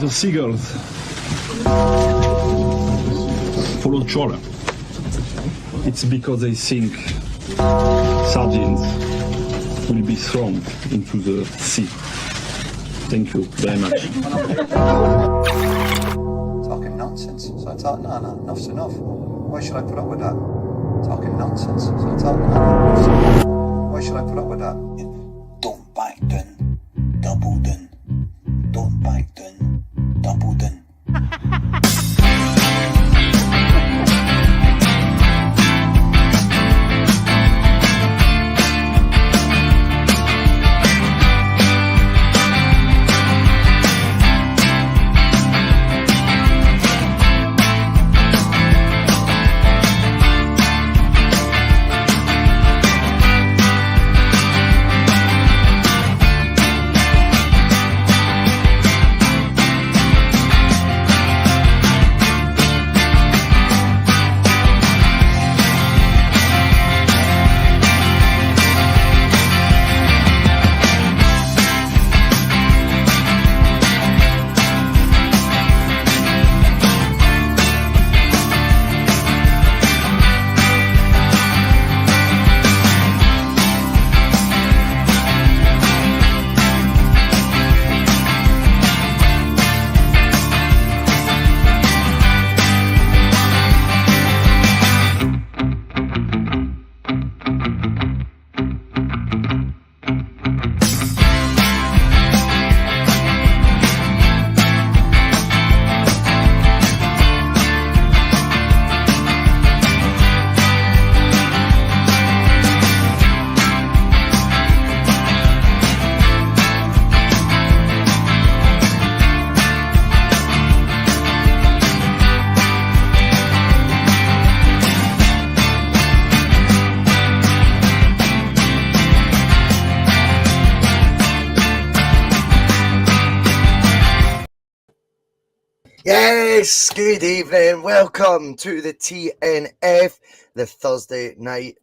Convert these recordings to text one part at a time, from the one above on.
The seagulls follow trawler. It's because they think sardines will be thrown into the sea. Thank you very much. Talking nonsense. So I thought, no, enough's enough. Why should I put up with that? Talking nonsense. So I thought, no, enough's enough. Why should I put up with that? Don't back down, double down. Don't back down, double down. Yes, good evening. Welcome to the T.N.F, the Thursday night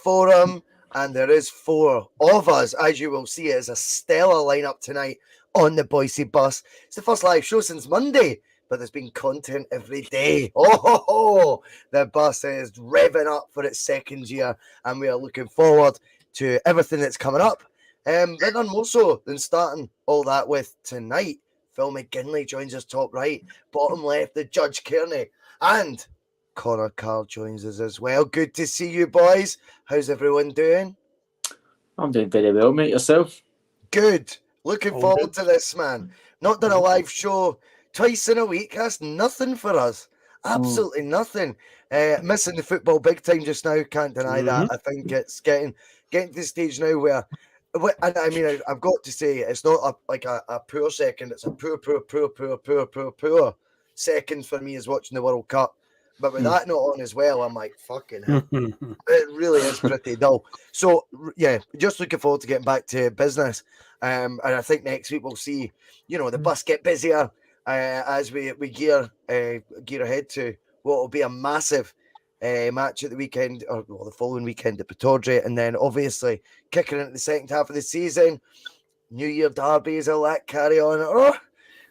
forum. And there is four of us. As you will see, it is a stellar lineup tonight on the Boise bus. It's the first live show since Monday, but there's been content every day. Oh, the bus is revving up for its second year, and we are looking forward to everything that's coming up. But none more so than starting all that with tonight. Phil McGinley joins us top right, bottom left, the Judge Kearney, and Connor Carl joins us as well. Good to see you, boys. How's everyone doing? I'm doing very well, mate. Yourself? Good. Looking forward to this, man. Not done a live show twice in a week. That's nothing for us. Absolutely nothing. Missing the football big time just now. Can't deny that. I think it's getting to the stage now where, and I mean, I've got to say, it's not a poor second. It's a poor second for me is watching the World Cup. But with that not on as well, I'm like, fucking hell. It really is pretty dull. So, yeah, just looking forward to getting back to business. And I think next week we'll see, the bus get busier as we gear ahead to what will be a massive match at the weekend, or the following weekend at Bustalgia, and then obviously kicking into the second half of the season, New Year derbies, all that carry on. Oh,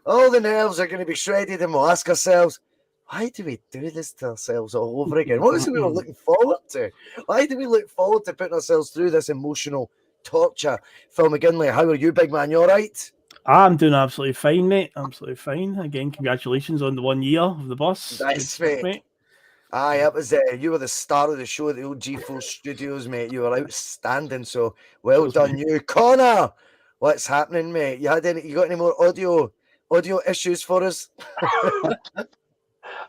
all the nerves are going to be shredded, and we'll ask ourselves, why do we do this to ourselves all over again? What is it we were looking forward to? Why do we look forward to putting ourselves through this emotional torture? Phil McGinley, how are you, big man? You all right? I'm doing absolutely fine, mate. Absolutely fine. Again, congratulations on the 1 year of the bus. Nice, mate. Aye, it was, you were the star of the show at the old G4 Studios, mate. You were outstanding, so well done, you. Connor, what's happening, mate? You got any more audio issues for us?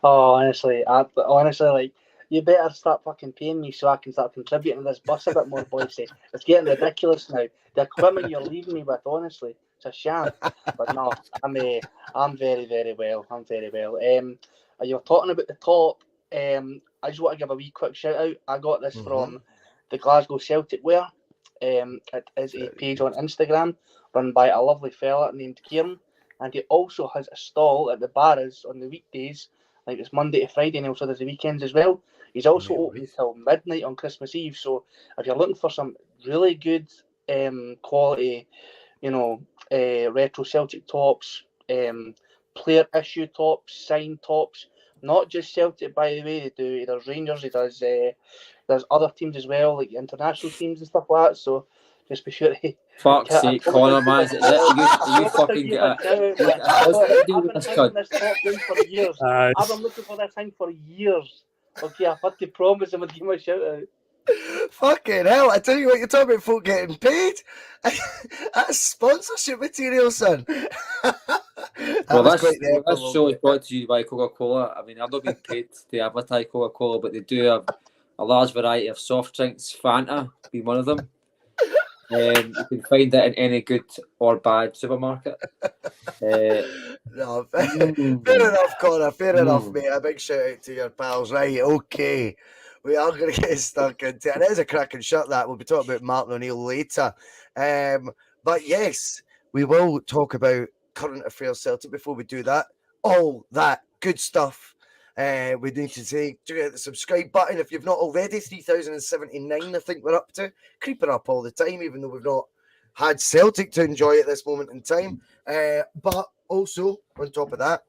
Oh, honestly, like, you better start fucking paying me so I can start contributing to this bus a bit more, boys. It's getting ridiculous now. The equipment you're leaving me with, honestly, it's a sham. But no, I'm very, very well. I'm very well. You're talking about the top. I just want to give a wee quick shout out. I got this from the Glasgow Celtic wear. It is a page on Instagram run by a lovely fella named Kieran, and he also has a stall at the Barras on the weekdays. I think it's Monday to Friday, and also there's the weekends as well. He's also open till midnight on Christmas Eve. So if you're looking for some really good quality, retro Celtic tops, player issue tops, sign tops. Not just Celtic, by the way. They do. He does Rangers. He does. There's other teams as well, like international teams and stuff like that. So just be sure to. Fuck's sake, Connor, man. Is it you fucking get a husband deal I've with been this thinking cunt? this top thing for years. I've been looking for this thing for years. Okay, I've had to promise him I'd give him a shout out. Fucking hell, I tell you what, you're talking about folk getting paid. That's sponsorship material, son. Well, this epilogue, show is brought to you by Coca-Cola. I mean, I've not been paid to advertise Coca-Cola, but they do have a large variety of soft drinks, Fanta being one of them. You can find it in any good or bad supermarket. No, fair enough, Connor. Fair enough, mate. A big shout out to your pals. Right, okay. We are going to get stuck into it. It is a cracking shot, that. We'll be talking about Martin O'Neill later. But yes, we will talk about current affairs Celtic before we do that. All that good stuff. We need to say, do hit the subscribe button if you've not already. 3,079, I think we're up to. Creeping up all the time, even though we've not had Celtic to enjoy at this moment in time. But also, on top of that,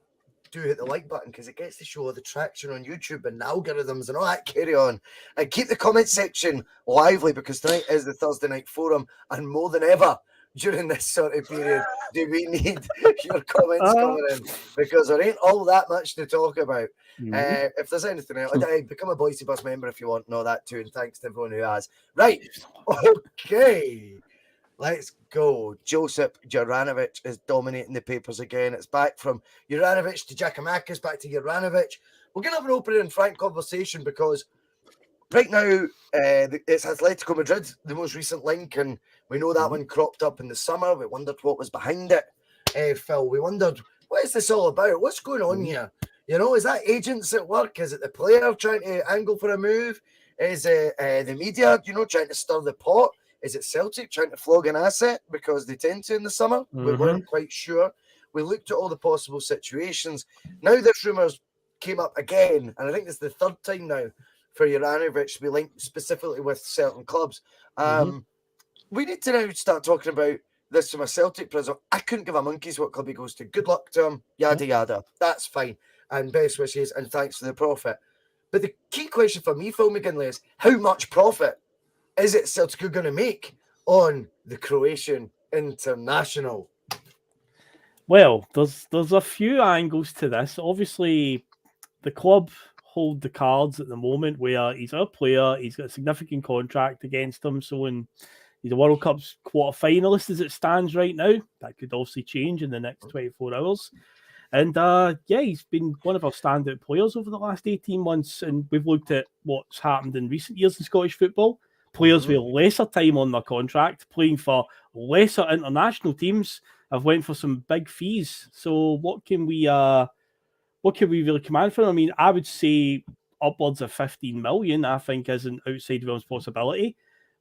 do hit the like button because it gets to show the traction on YouTube and algorithms and all that carry on. And keep the comment section lively because tonight is the Thursday night forum, and more than ever during this sort of period do we need your comments coming in because there ain't all that much to talk about. If there's anything else, become a Boise Bus member if you want, know that too, and thanks to everyone who has. Right, okay. Let's go. Josip Juranovic is dominating the papers again. It's back from Juranovic to Giakoumakis, back to Juranovic. We're going to have an open and frank conversation because right now it's Atletico Madrid, the most recent link, and we know that one cropped up in the summer. We wondered what was behind it, Phil. We wondered, what is this all about? What's going on here? You know, is that agents at work? Is it the player trying to angle for a move? Is it the media, trying to stir the pot? Is it Celtic trying to flog an asset because they tend to in the summer? We weren't quite sure. We looked at all the possible situations. Now this rumours came up again, and I think it's the third time now for Juranovic to be linked specifically with certain clubs. We need to now start talking about this from a Celtic prism. I couldn't give a monkey's what club he goes to. Good luck to him, yada yada. That's fine. And best wishes and thanks for the profit. But the key question for me, Phil McGinley, is how much profit is it Celtic going to make on the Croatian international? Well, there's a few angles to this. Obviously, the club hold the cards at the moment where he's a player, he's got a significant contract against him, so when he's a World Cup's quarter finalist as it stands right now, that could obviously change in the next 24 hours. And he's been one of our standout players over the last 18 months, and we've looked at what's happened in recent years in Scottish football. Players with lesser time on their contract, playing for lesser international teams, have went for some big fees. So what can we really command for them? I mean, I would say upwards of 15 million, I think, is an outside realms possibility.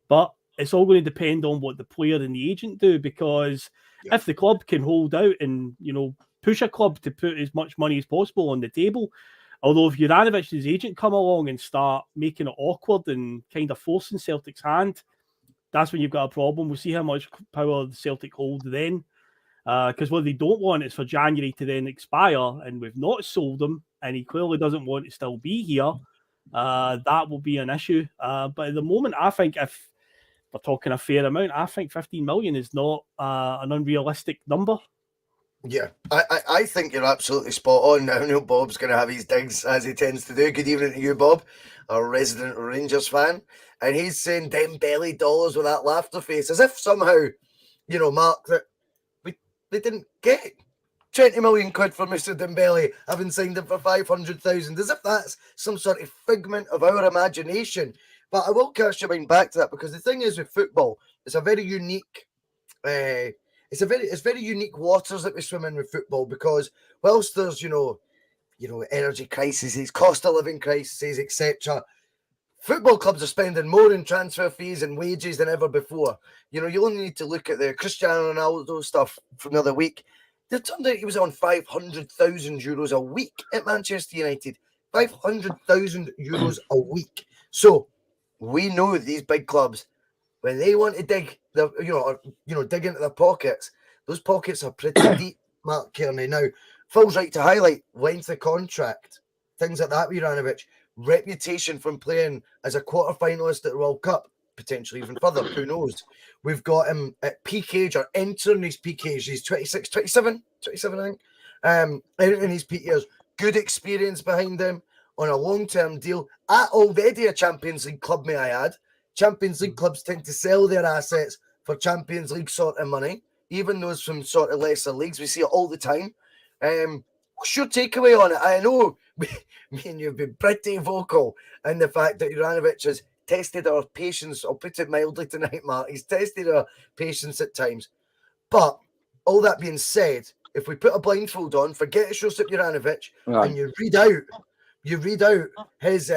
But it's all going to depend on what the player and the agent do, because if the club can hold out and, push a club to put as much money as possible on the table, although if Juranovic and his agent come along and start making it awkward and kind of forcing Celtic's hand, that's when you've got a problem. We'll see how much power the Celtic hold then. Because what they don't want is for January to then expire and we've not sold him and he clearly doesn't want to still be here. That will be an issue. But at the moment, I think if we're talking a fair amount, I think 15 million is not an unrealistic number. Yeah, I think you're absolutely spot on. I know Bob's going to have his digs, as he tends to do. Good evening to you, Bob, our resident Rangers fan. And he's saying Dembele dollars with that laughter face, as if somehow, Mark, that they didn't get 20 million quid for Mr. Dembele, having signed him for 500,000, as if that's some sort of figment of our imagination. But I will cast your mind back to that, because the thing is with football, it's a very unique... It's very unique waters that we swim in with football, because whilst there's energy crises, cost of living crises, etc., football clubs are spending more in transfer fees and wages than ever before. You only need to look at the Cristiano Ronaldo stuff from the other week. It turned out he was on 500,000 euros a week at Manchester United. 500,000 euros a week. So we know these big clubs, when they want to dig dig into their pockets, those pockets are pretty deep, Mark Kearney. Now, Phil's right to highlight length of contract, things like that with Juranovic, reputation from playing as a quarter-finalist at the World Cup, potentially even further, who knows. We've got him at peak age, or entering his peak age. He's 26, 27, I think. In his peak years, good experience behind him on a long-term deal at already a Champions League club, may I add. Champions League clubs tend to sell their assets for Champions League sort of money, even those from sort of lesser leagues. We see it all the time. What's your takeaway on it? I know me and you've been pretty vocal in the fact that Juranovic has tested our patience. I'll put it mildly tonight, Mark. He's tested our patience at times. But all that being said, if we put a blindfold on, forget it's Josip Juranovic, and you read out his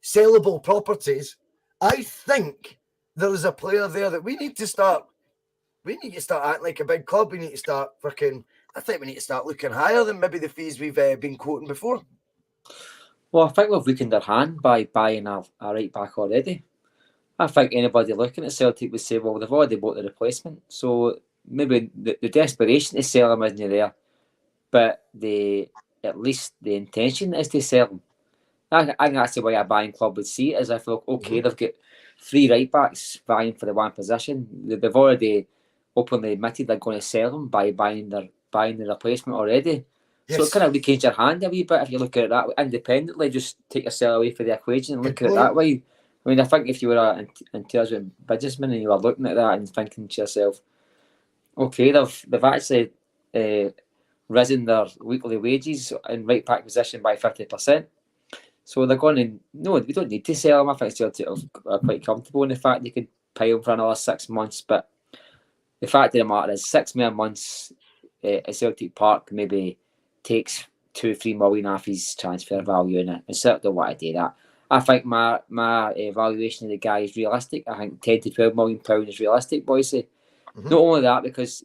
sellable properties, I think there is a player there that we need to start acting like a big club. We need to start I think we need to start looking higher than maybe the fees we've been quoting before. Well, I think we've weakened our hand by buying a right back already. I think anybody looking at Celtic would say, well, they've already bought the replacement. So maybe the desperation to sell him isn't there, but at least the intention is to sell him. I think that's the way a buying club would see it, is if, okay, they've got 3 right backs vying for the one position. They've already openly admitted they're going to sell them by buying the replacement already. Yes. So it kind of weakens your hand a wee bit if you look at it that way. Independently, just take yourself away from the equation and look at it that way. I mean, I think if you were an intelligent businessman and you were looking at that and thinking to yourself, okay, they've actually risen their weekly wages in right back position by 50%. So they're going to, no, we don't need to sell them. I think Celtic are quite comfortable in the fact they could pay them for another 6 months. But the fact of the matter is 6 more months at Celtic Park maybe takes 2-3 million off his transfer value in it. I certainly don't want to do that. I think my evaluation of the guy is realistic. I think 10 to 12 million pounds is realistic, Boise. Not only that, because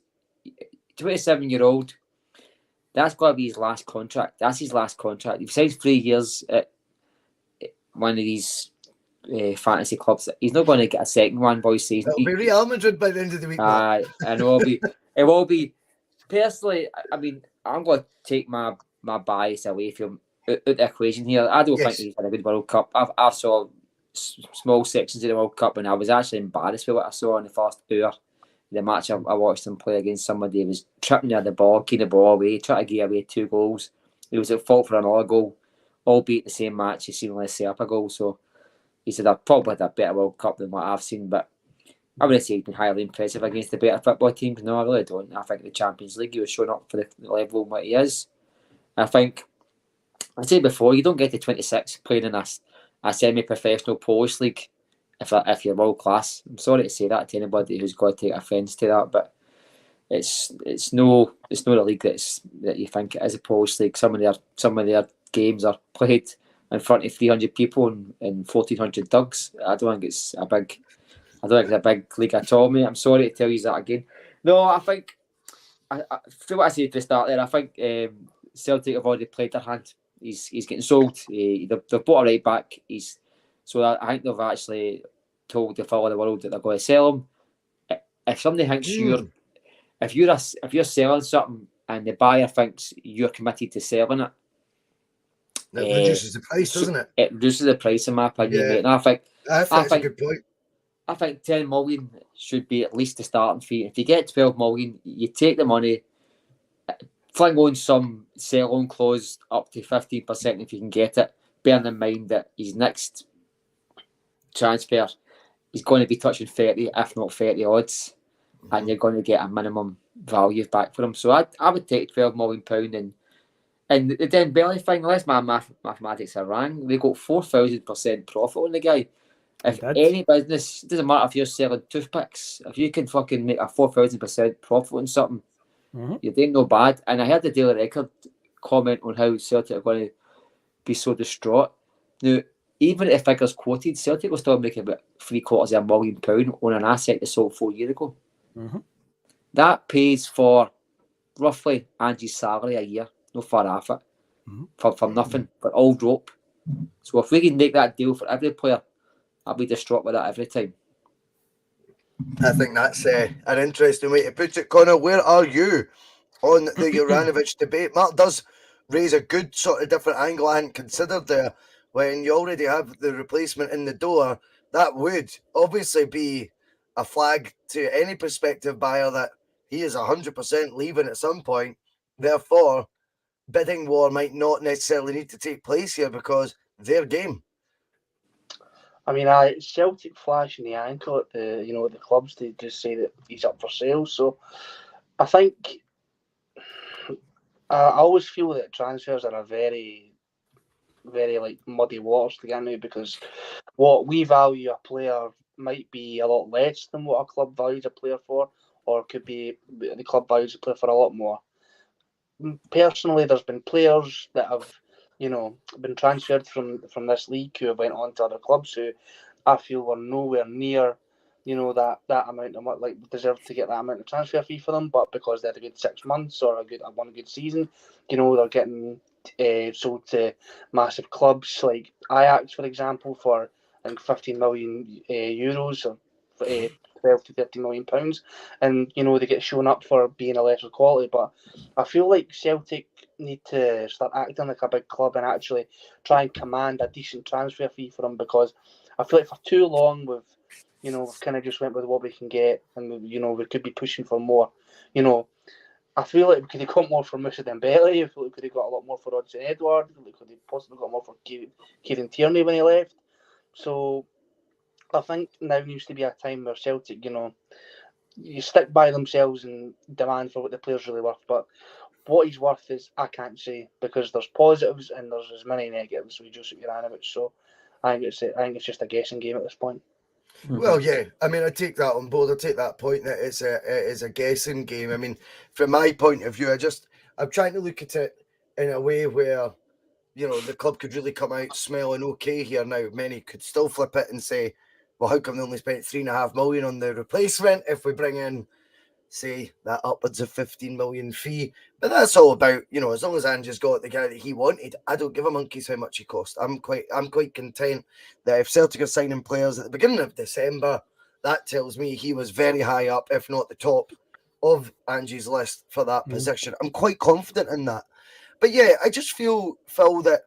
27-year-old, that's got to be his last contract. That's his last contract. He signed 3 years at one of these fantasy clubs. He's not going to get a second one, Boise. It'll be Real Madrid by the end of the week. I know it will be. Personally, I mean, I'm going to take my bias away from the equation here. I don't think he's had a good World Cup. I saw small sections of the World Cup and I was actually embarrassed with what I saw in the first hour. The match I watched him play against somebody, he was tripping near the ball, kicking the ball away, trying to give away 2 goals. He was at fault for another goal, albeit the same match. He seemingly set up a goal. So he said, I've probably had a better World Cup than what I've seen, but I wouldn't say he's been highly impressive against the better football teams. No, I really don't. I think the Champions League, he was showing up for the level of what he is. I think, I said before, you don't get to 26 playing in a semi-professional Polish league if you're world class. I'm sorry to say that to anybody who's got to take offence to that, but it's no the league that you think it is, a Polish league. Some of their games are played in front of 300 people and 1,400 thugs. I don't think it's a big league at all, mate. I'm sorry to tell you that again. No, I think for what I said at the start there, I think Celtic have already played their hand. He's getting sold. They've bought a right back. So I think they've actually told the fellow of the world that they're going to sell him. If somebody thinks if you're selling something and the buyer thinks you're committed to selling it, that reduces the price, doesn't it? It reduces the price, in my opinion, mate. And I think that's a good point. I think 10 million should be at least the starting fee. If you get 12 million, you take the money, fling on some sell-on clause up to 15% if you can get it, bearing in mind that his next transfer is going to be touching 30, if not 30 odds, and you're going to get a minimum value back for him. So I would take £12 million. And the Dembele thing, unless my mathematics are wrong, they got 4,000% profit on the guy. If any business, it doesn't matter if you're selling toothpicks, if you can fucking make a 4,000% profit on something, you're doing no bad. And I heard the Daily Record comment on how Celtic are going to be so distraught. Now, even if figures quoted, Celtic will still make about £750,000 on an asset they sold 4 years ago. That pays for roughly Angie's salary a year, no far off it, for nothing, but all rope. So if we can make that deal for every player, I'll be distraught with that every time. I think that's an interesting way to put it. Connor, where are you on the Juranovic debate. Mark does raise a good sort of different angle I hadn't considered there. When you already have the replacement in the door, that would obviously be a flag to any prospective buyer that he is 100% leaving at some point. Therefore, bidding war might not necessarily need to take place here because they're game. I mean, Celtic flashing the ankle at the clubs to just say that he's up for sale. So I think I always feel that transfers are a very, very like muddy waters to get into, because what we value a player might be a lot less than what a club values a player for, or could be the club values a player for a lot more. Personally, there's been players that have, been transferred from this league who have went on to other clubs who I feel were nowhere near, that amount of like deserved to get that amount of transfer fee for them, but because they had a good 6 months or one good season, they're getting sold to massive clubs like Ajax, for example, for I think 15 million euros or 12 to 30 million pounds, and they get shown up for being a lesser quality. But I feel like Celtic need to start acting like a big club and actually try and command a decent transfer fee for them, because I feel like for too long we've kind of just went with what we can get, and we could be pushing for more. I feel like we could have got more for Moussa Dembele. I feel like we could have got a lot more for Odsonne Edouard. I feel like we could have possibly got more for Kieran Tierney when he left. So I think now needs to be a time where Celtic, you stick by themselves and demand for what the player's really worth. But what he's worth is, I can't say, because there's positives and there's as many negatives with Josip Juranovic. So I think it's just a guessing game at this point. Well, yeah, I mean, I take that on board. I take that point that it is a guessing game. I mean, from my point of view, I'm trying to look at it in a way where, the club could really come out smelling okay here now. Many could still flip it and say, well, how come they only spent $3.5 million on the replacement if we bring in, say, that upwards of 15 million fee? But that's all about, as long as Ange's got the guy that he wanted, I don't give a monkeys how much he cost. I'm quite content that if Celtic are signing players at the beginning of December, that tells me he was very high up, if not the top of Ange's list for that position. I'm quite confident in that. But yeah, I just feel, Phil, that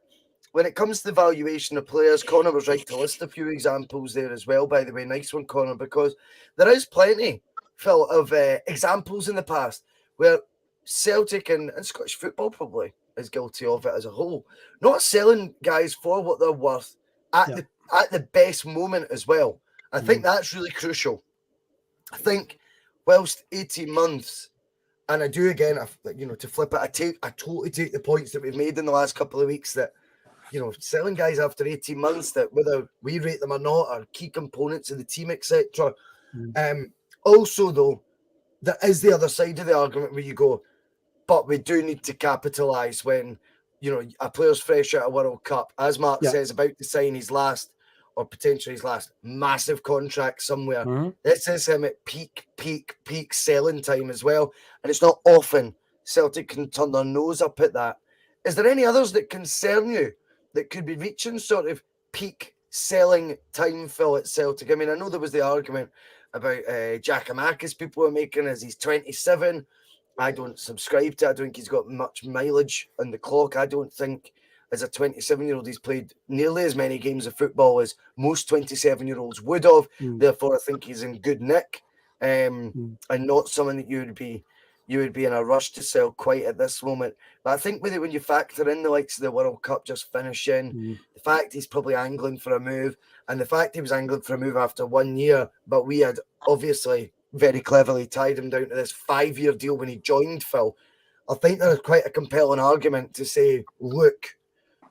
when it comes to the valuation of players, Connor was right to list a few examples there as well, by the way. Nice one, Connor, because there is plenty, Phil, of examples in the past where Celtic and Scottish football probably is guilty of it as a whole, not selling guys for what they're worth at the best moment as well. I think that's really crucial. I think whilst 18 months, and I do again, to flip it, I totally take the points that we've made in the last couple of weeks that, selling guys after 18 months, that whether we rate them or not are key components of the team, etc. Also, though, there is the other side of the argument where you go, but we do need to capitalise when, a player's fresh out of World Cup, as Mark says, about to sign his last or potentially his last massive contract somewhere. This is him at peak selling time as well. And it's not often Celtic can turn their nose up at that. Is there any others that concern you that could be reaching sort of peak selling time, Phil, at Celtic? I mean, I know there was the argument about Giakoumakis people were making as he's 27. I don't subscribe to it. I don't think he's got much mileage on the clock. I don't think as a 27-year-old he's played nearly as many games of football as most 27-year-olds would have. Therefore, I think he's in good nick and not someone that you would be in a rush to sell quite at this moment. But I think when you factor in the likes of the World Cup just finishing, the fact he's probably angling for a move, and the fact he was angling for a move after 1 year, but we had obviously very cleverly tied him down to this 5-year deal when he joined, Phil, I think there's quite a compelling argument to say, look,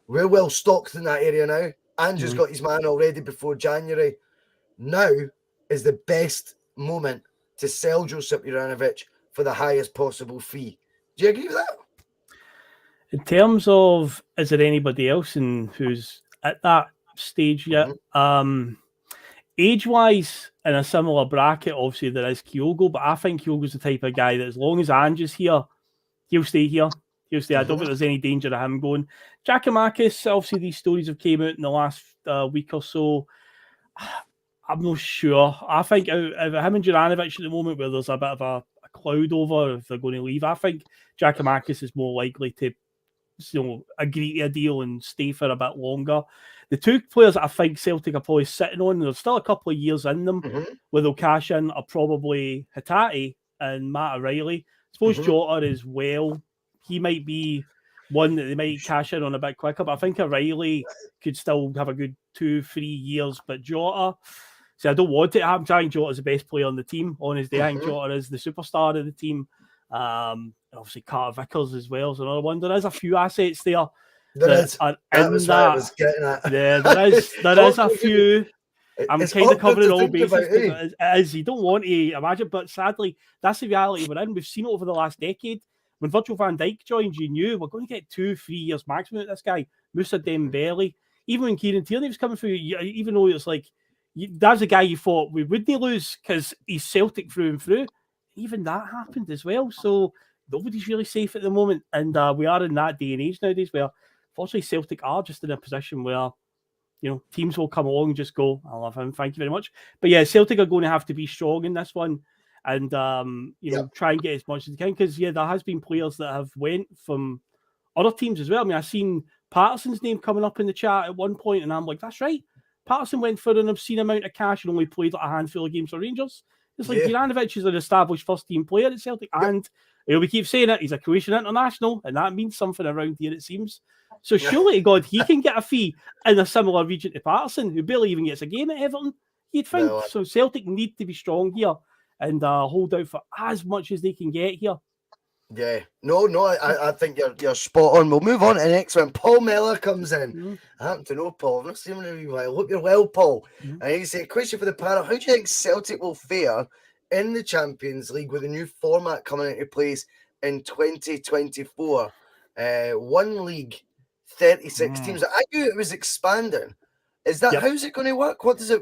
we're well stocked in that area now. Andrew's got his man already before January. Now is the best moment to sell Josip Juranovic for the highest possible fee. Do you agree with that? In terms of, is there anybody else who's at that stage yet? Age-wise, in a similar bracket, obviously there is Kyogo, but I think Kyogo's the type of guy that as long as Ange is here, he'll stay here. I don't think there's any danger of him going. Giakoumakis, obviously these stories have came out in the last week or so. I'm not sure. I think out of him and Juranovic at the moment, where there's a bit of a cloud over if they're going to leave. I think Giakoumakis is more likely to agree to a deal and stay for a bit longer. The two players that I think Celtic are probably sitting on, there's still a couple of years in them where they'll cash in, are probably Hatate and Matt O'Reilly. I suppose Jota as well. He might be one that they might cash in on a bit quicker, but I think O'Reilly could still have a good 2-3 years. But Jota, see, I don't want it to happen. I think Jota's the best player on the team on his day. I think Jota is the superstar of the team. Obviously Carter Vickers as well is another one. There is a few assets there. That was what I was getting at. Yeah, there is a few. I'm kind of covering all bases. As you don't want to imagine, but sadly, that's the reality we're in. We've seen it over the last decade. When Virgil van Dijk joined, you knew we're going to get 2-3 years maximum at this guy. Moussa Dembele. Even when Kieran Tierney was coming through, even though it's like, that's a guy you thought we wouldn't lose because he's Celtic through and through. Even that happened as well. So nobody's really safe at the moment. And we are in that day and age nowadays where, fortunately, Celtic are just in a position where, teams will come along and just go, I love him, thank you very much. But yeah, Celtic are going to have to be strong in this one and, try and get as much as they can. Because, there has been players that have went from other teams as well. I mean, I've seen Patterson's name coming up in the chat at one point, and I'm like, that's right. Patterson went for an obscene amount of cash and only played like a handful of games for Rangers. It's like Juranovic is an established first-team player at Celtic, and we keep saying it, he's a Croatian international, and that means something around here, it seems. So surely to God, he can get a fee in a similar region to Patterson, who barely even gets a game at Everton, you'd think. No. So Celtic need to be strong here and hold out for as much as they can get here. Yeah, no, I think you're spot on. We'll move on to the next one. Paul Mellor comes in. I happen to know Paul. I've not seen him in a while. I hope you're well, Paul. And he said, question for the panel: how do you think Celtic will fare in the Champions League with a new format coming into place in 2024? One league, 36 teams. I knew it was expanding. Is that how's it going to work? What does the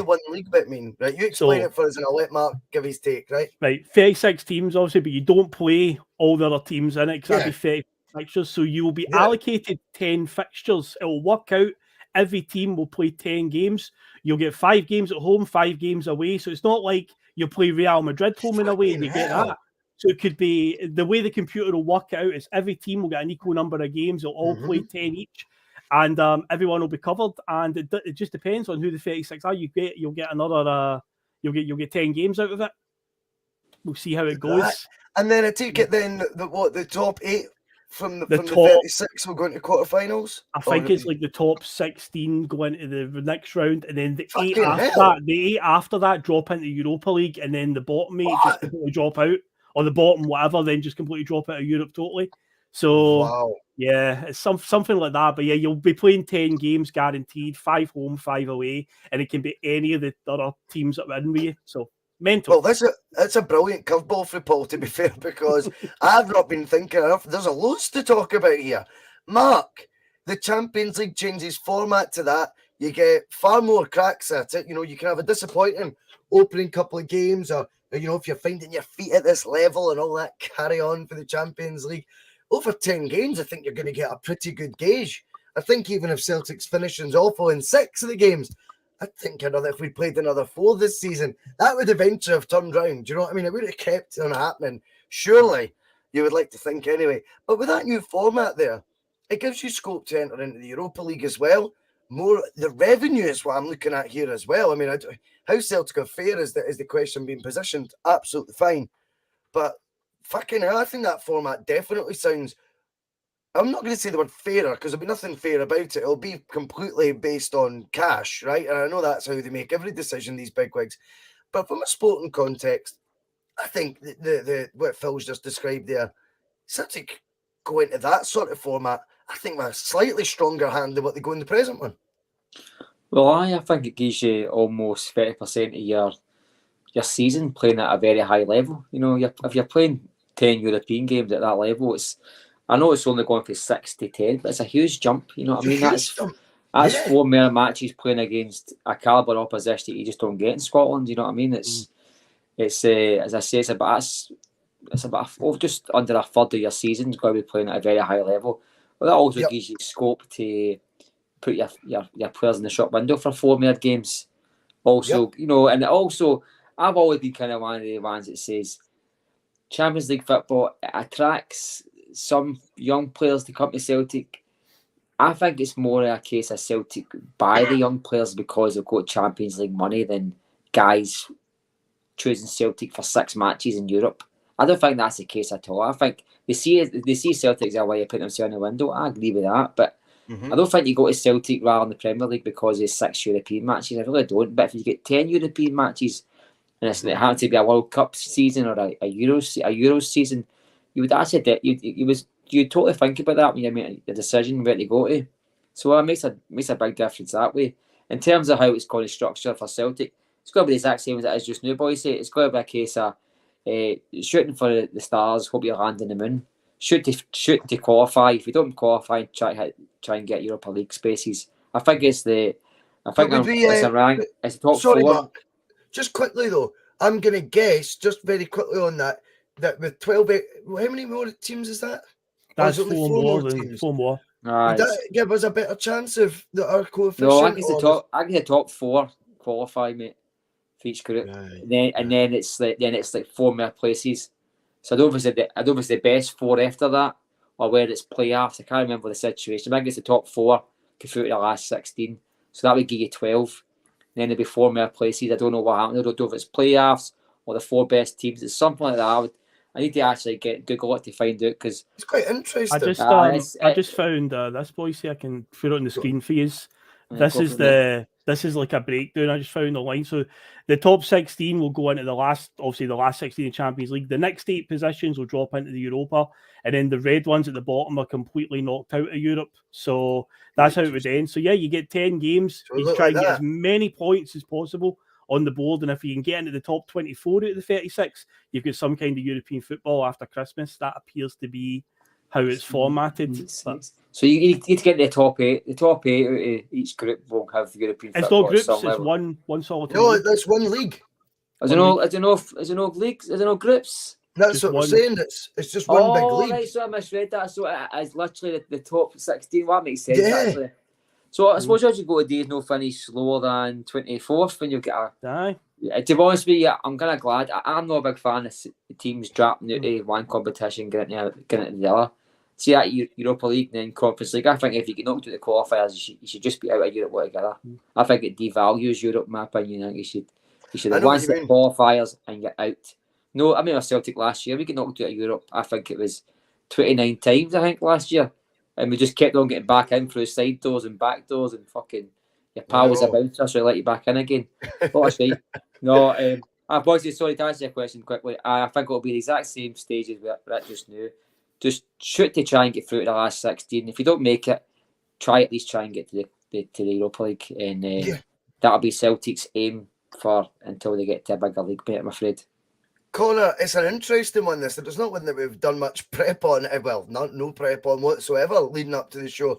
one league bit mean? Right, you explain it for us, and I'll let Mark give his take. Right, 36 teams obviously, but you don't play all the other teams in it because that'd be 30 fixtures. So you will be allocated 10 fixtures. It will work out. Every team will play 10 games. You'll get 5 games at home, 5 games away. So it's not like you play Real Madrid home and away and you get that. So it could be the way the computer will work it out is every team will get an equal number of games. They'll all play 10 each. And everyone will be covered, and it just depends on who the 36 are. You'll get another. You'll get 10 games out of it. We'll see how it goes. And then I take it then the top 8 from the 36 will go into quarterfinals. I think it's like the top 16 go into the next round, and then the 8 after that. The 8 after that drop into Europa League, and then the bottom 8 just completely drop out, or the bottom whatever, then just completely drop out of Europe totally. So it's something like that. But you'll be playing 10 games guaranteed, 5 home, 5 away, and it can be any of the other teams that win with you. So mental. Well, that's a brilliant curveball for Paul, to be fair, because I've not been thinking enough. There's a loads to talk about here. Mark, the Champions League changes format to that. You get far more cracks at it. You can have a disappointing opening couple of games, or if you're finding your feet at this level and all that carry on for the Champions League. Over 10 games, I think you're going to get a pretty good gauge. I think even if Celtic's finishing's awful in 6 of the games, I think if we'd played another 4 this season, that would eventually have turned round. Do you know what I mean? It would have kept on happening. Surely, you would like to think anyway. But with that new format there, it gives you scope to enter into the Europa League as well. More the revenue is what I'm looking at here as well. I mean, how Celtic are fair is the question being positioned. Absolutely fine. But fucking hell, I think that format definitely sounds, I'm not going to say the word fairer because there'll be nothing fair about it. It'll be completely based on cash, right? And I know that's how they make every decision, these bigwigs. But from a sporting context, I think the what Phil's just described there, Celtic go into that sort of format, I think with a slightly stronger hand than what they go in the present one. Well, I think it gives you almost 30% of your season playing at a very high level. If you're playing 10 European games at that level, I know it's only going from 6 to 10, but it's a huge jump. You know what I mean? That's 4 more matches playing against a calibre opposition that you just don't get in Scotland. You know what I mean? It's as I say, it's about just under a third of your season's got to be playing at a very high level. But that also gives you scope to put your players in the shop window for 4 more games. Also, and also, I've always been kind of one of the ones that says, Champions League football, it attracts some young players to come to Celtic. I think it's more a case of Celtic buy the young players because they've got Champions League money than guys choosing Celtic for 6 matches in Europe. I don't think that's the case at all. I think they see Celtic as a way of putting themselves in the window. I agree with that, but I don't think you go to Celtic rather than the Premier League because there's 6 European matches. I really don't. But if you get 10 European matches and it happens to be a World Cup season or a Euros season, you would actually you totally think about that when you make the decision where to go to. So it makes a big difference that way. In terms of how it's going to structure for Celtic, it's got to be the exact same as it is just now, boys. It's got to be a case of shooting for the stars, hope you land in the moon. Shoot to qualify. If you don't qualify, try and get Europa League spaces. I think it's the top sorry, 4. Mark. Just quickly though, I'm gonna guess just very quickly on that with 12, how many more teams is that? That's only 4 more than 4 more. Would that give us a better chance of our coefficient? No, I think the top 4 qualify, mate, for each group. Right. And then it's like 4 more places. So I don't know if it's the best 4 after that or where it's playoffs. I can't remember the situation. I think it's the top 4 go through to the last 16. So that would give you 12. And then there'd be 4 more places. I don't know what happened. I don't know if it's playoffs or the 4 best teams. It's something like that. I need to actually Google it to find out because it's quite interesting. I just found this, boys. Here I can put it on the screen for you. This is like a breakdown I just found online. So the top 16 will go into the last 16 in Champions League. The next 8 positions will drop into the Europa, and then the red ones at the bottom are completely knocked out of Europe. So that's how it would end. So yeah, you get 10 games. You try and get as many points as possible on the board, and if you can get into the top 24 out of the 36, you've got some kind of European football after Christmas. That appears to be how it's formatted. So you need to get the top 8. The top 8 out of each group will have European football. It's not groups, it's one solitary. No, that's one league. Is there no leagues? Is there no groups? That's what I'm saying. It's just one big league. Right, so I misread that. So it's literally the top 16. Well, that makes sense, actually. So I suppose as you go to days no finish lower than 24th when you get to be honest with you, I'm kind of glad. I'm not a big fan of teams dropping out of one competition, getting into the other. See that Europa League and then Conference League. I think if you get knocked out the qualifiers, you should just be out of Europe altogether. I think it devalues Europe, in my opinion. I think you should have once the qualifiers and get out. No, I mean, Celtic last year, we get knocked out of Europe. I think it was 29 times, I think, last year. And we just kept on getting back in through side doors and back doors and fucking your pal was a bouncer, so he let you back in again. What a shite. No, boys, sorry to answer your question quickly. I think it'll be the exact same stages we're at just now. Just shoot to try and get through to the last 16. If you don't make it, at least try and get to the Europa League. And that'll be Celtic's aim for until they get to a bigger league, mate, I'm afraid. Connor, it's an interesting one, this. It's not one that we've done much prep on. Well, no prep on whatsoever leading up to the show.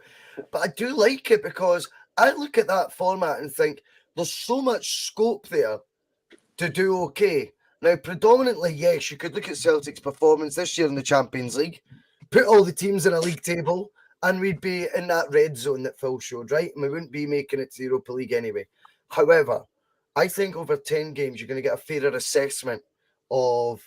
But I do like it because I look at that format and think there's so much scope there to do okay. Now, predominantly, yes, you could look at Celtic's performance this year in the Champions League, put all the teams in a league table, and we'd be in that red zone that Phil showed, right? And we wouldn't be making it to the Europa League anyway. However, I think over 10 games, you're going to get a fairer assessment of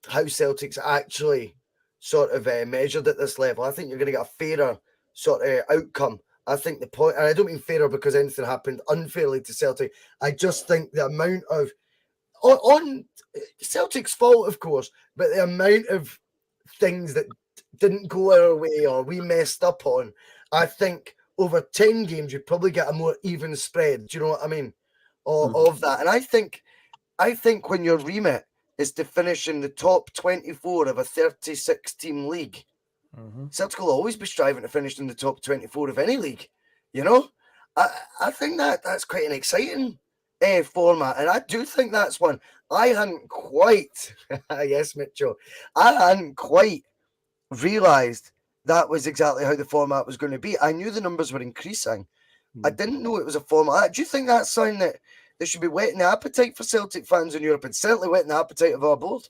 how Celtic's actually sort of measured at this level. I think you're going to get a fairer sort of outcome. I think the point, and I don't mean fairer because anything happened unfairly to Celtic. I just think the amount of, on Celtic's fault, of course, but the amount of things that didn't go our way or we messed up on, I think over 10 games, you'd probably get a more even spread. Do you know what I mean? Of that. And I think when your remit is to finish in the top 24 of a 36-team league, Celtic will always be striving to finish in the top 24 of any league. You know, I think that's quite an exciting format, and I do think that's one I hadn't quite. Yes, Mitchell, I hadn't quite realised that was exactly how the format was going to be. I knew the numbers were increasing. I didn't know it was a format. Do you think that's something that they should be whetting the appetite for Celtic fans in Europe, and certainly whetting the appetite of our board?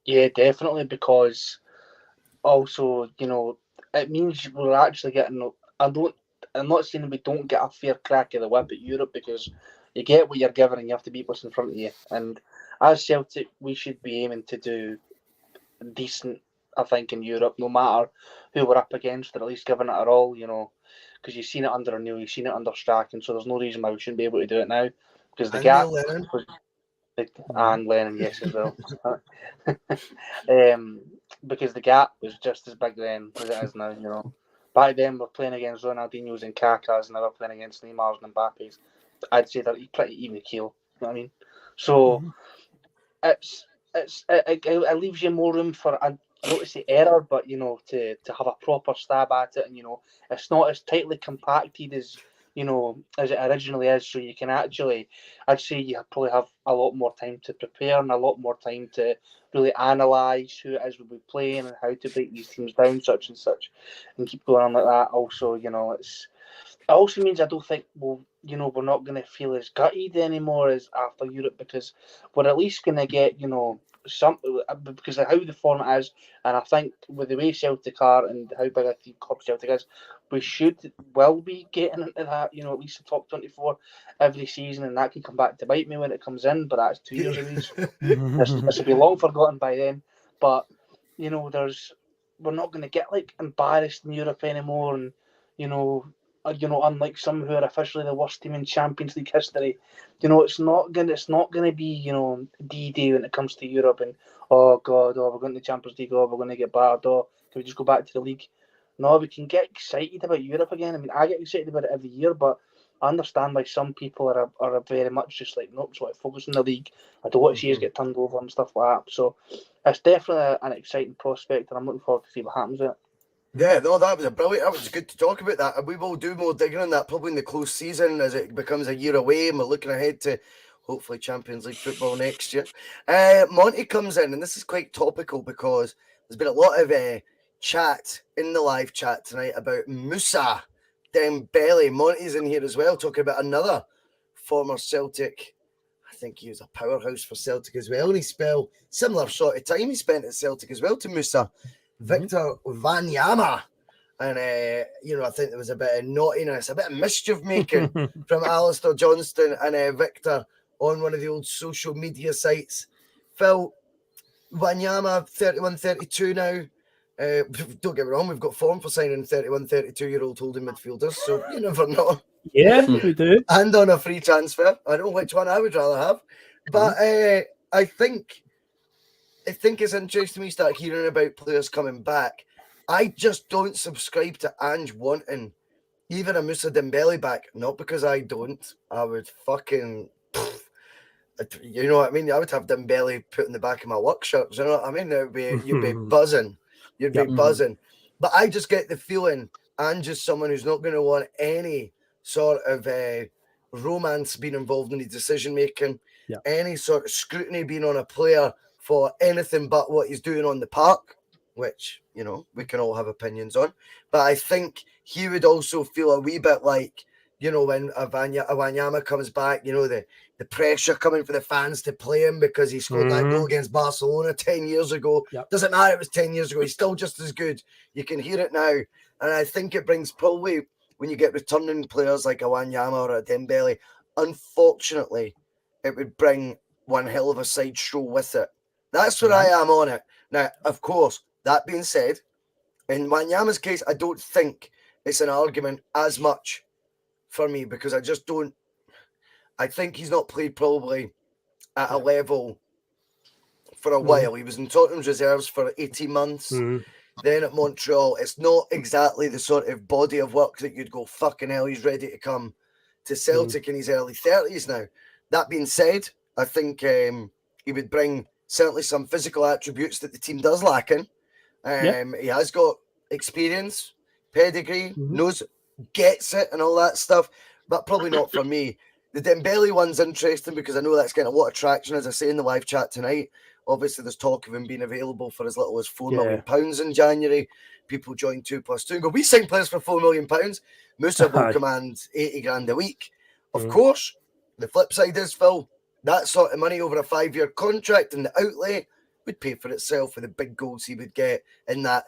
Yeah, definitely, because also, you know, it means we're actually getting. I'm not saying we don't get a fair crack of the whip at Europe, because you get what you're given and you have to beat what's in front of you. And as Celtic, we should be aiming to do decent, I think, in Europe, no matter who we're up against, or at least giving it our all, because you've seen it under O'Neill, you've seen it under Strachan, so there's no reason why we shouldn't be able to do it now. Because the And gap Neil Lennon. and Lennon, yes, as well. Because the gap was just as big then as it is now. Back then we're playing against Ronaldinho's and Kaká's, and now we're playing against Neymar's and Mbappe's. I'd say they're pretty even keel. You know what I mean? So it leaves you more room for, I don't want to say error, but to have a proper stab at it, and it's not as tightly compacted as as it originally is. So you can actually, I'd say you probably have a lot more time to prepare and a lot more time to really analyse who it is we'll be playing and how to break these teams down, such and such, and keep going on like that. Also, it also means I don't think we're not going to feel as gutted anymore as after Europe, because we're at least going to get, some, because of how the format is, and I think with the way Celtic are and how big a club Celtic is, we will be getting into that, at least the top 24 every season, and that can come back to bite me when it comes in, but that's 2 years away. So this will be long forgotten by then, but, we're not going to get embarrassed in Europe anymore, and, unlike some who are officially the worst team in Champions League history, it's not going to be D-Day when it comes to Europe, and oh god, we're going to the Champions League, we're going to get battered, can we just go back to the league? No, we can get excited about Europe again. I mean, I get excited about it every year, but I understand why some people are very much just nope, so I focus on the league. I don't want to see us get turned over and stuff like that. So it's definitely an exciting prospect, and I'm looking forward to see what happens with it. Yeah, no, that was brilliant. That was good to talk about that. And we will do more digging on that probably in the close season as it becomes a year away, and we're looking ahead to hopefully Champions League football next year. Monty comes in, and this is quite topical because there's been a lot of chat in the live chat tonight about Moussa Dembele. Monty's in here as well, talking about another former Celtic. I think he was a powerhouse for Celtic as well, and he spent similar sort of time he spent at Celtic as well to Moussa. Victor Wanyama, and I think there was a bit of naughtiness, a bit of mischief making from Alistair Johnston and Victor on one of the old social media sites. Phil, Wanyama, 31, 32 now. Don't get me wrong, we've got form for signing 31, 32-year-old holding midfielders, so you never know. Yeah, we do. And on a free transfer. I don't know which one I would rather have. But I think it's interesting when you start hearing about players coming back. I just don't subscribe to Ange wanting even a Moussa Dembele back. Not because I don't. I would fucking... You know what I mean? I would have Dembele put in the back of my work shirts. You know what I mean? You'd be buzzing. You'd be buzzing. But I just get the feeling Ange is someone who's not going to want any sort of romance being involved in the decision-making, any sort of scrutiny being on a player for anything but what he's doing on the park, which, we can all have opinions on. But I think he would also feel a wee bit like, when Wanyama comes back, the pressure coming for the fans to play him because he scored that goal against Barcelona 10 years ago. Doesn't matter, it was 10 years ago. He's still just as good. You can hear it now. And I think it brings probably, when you get returning players like a Wanyama or a Dembele, unfortunately, it would bring one hell of a sideshow with it. That's where I am on it. Now, of course, that being said, in Wanyama's case, I don't think it's an argument as much for me because I just don't. I think he's not played probably at a level for a while. He was in Tottenham's reserves for 18 months. Then at Montreal, it's not exactly the sort of body of work that you'd go, fucking hell, he's ready to come to Celtic in his early 30s now. That being said, I think he would bring certainly some physical attributes that the team does lack in. He has got experience, pedigree, gets it and all that stuff, but probably not for me. The Dembele one's interesting because I know that's getting a lot of traction, as I say in the live chat tonight. Obviously, there's talk of him being available for as little as £4 million in January. People join 2+2 and go, we sign players for £4 million. Moussa will command 80 grand a week. Of course, the flip side is, Phil, that sort of money over a 5-year contract and the outlay would pay for itself with the big goals he would get in that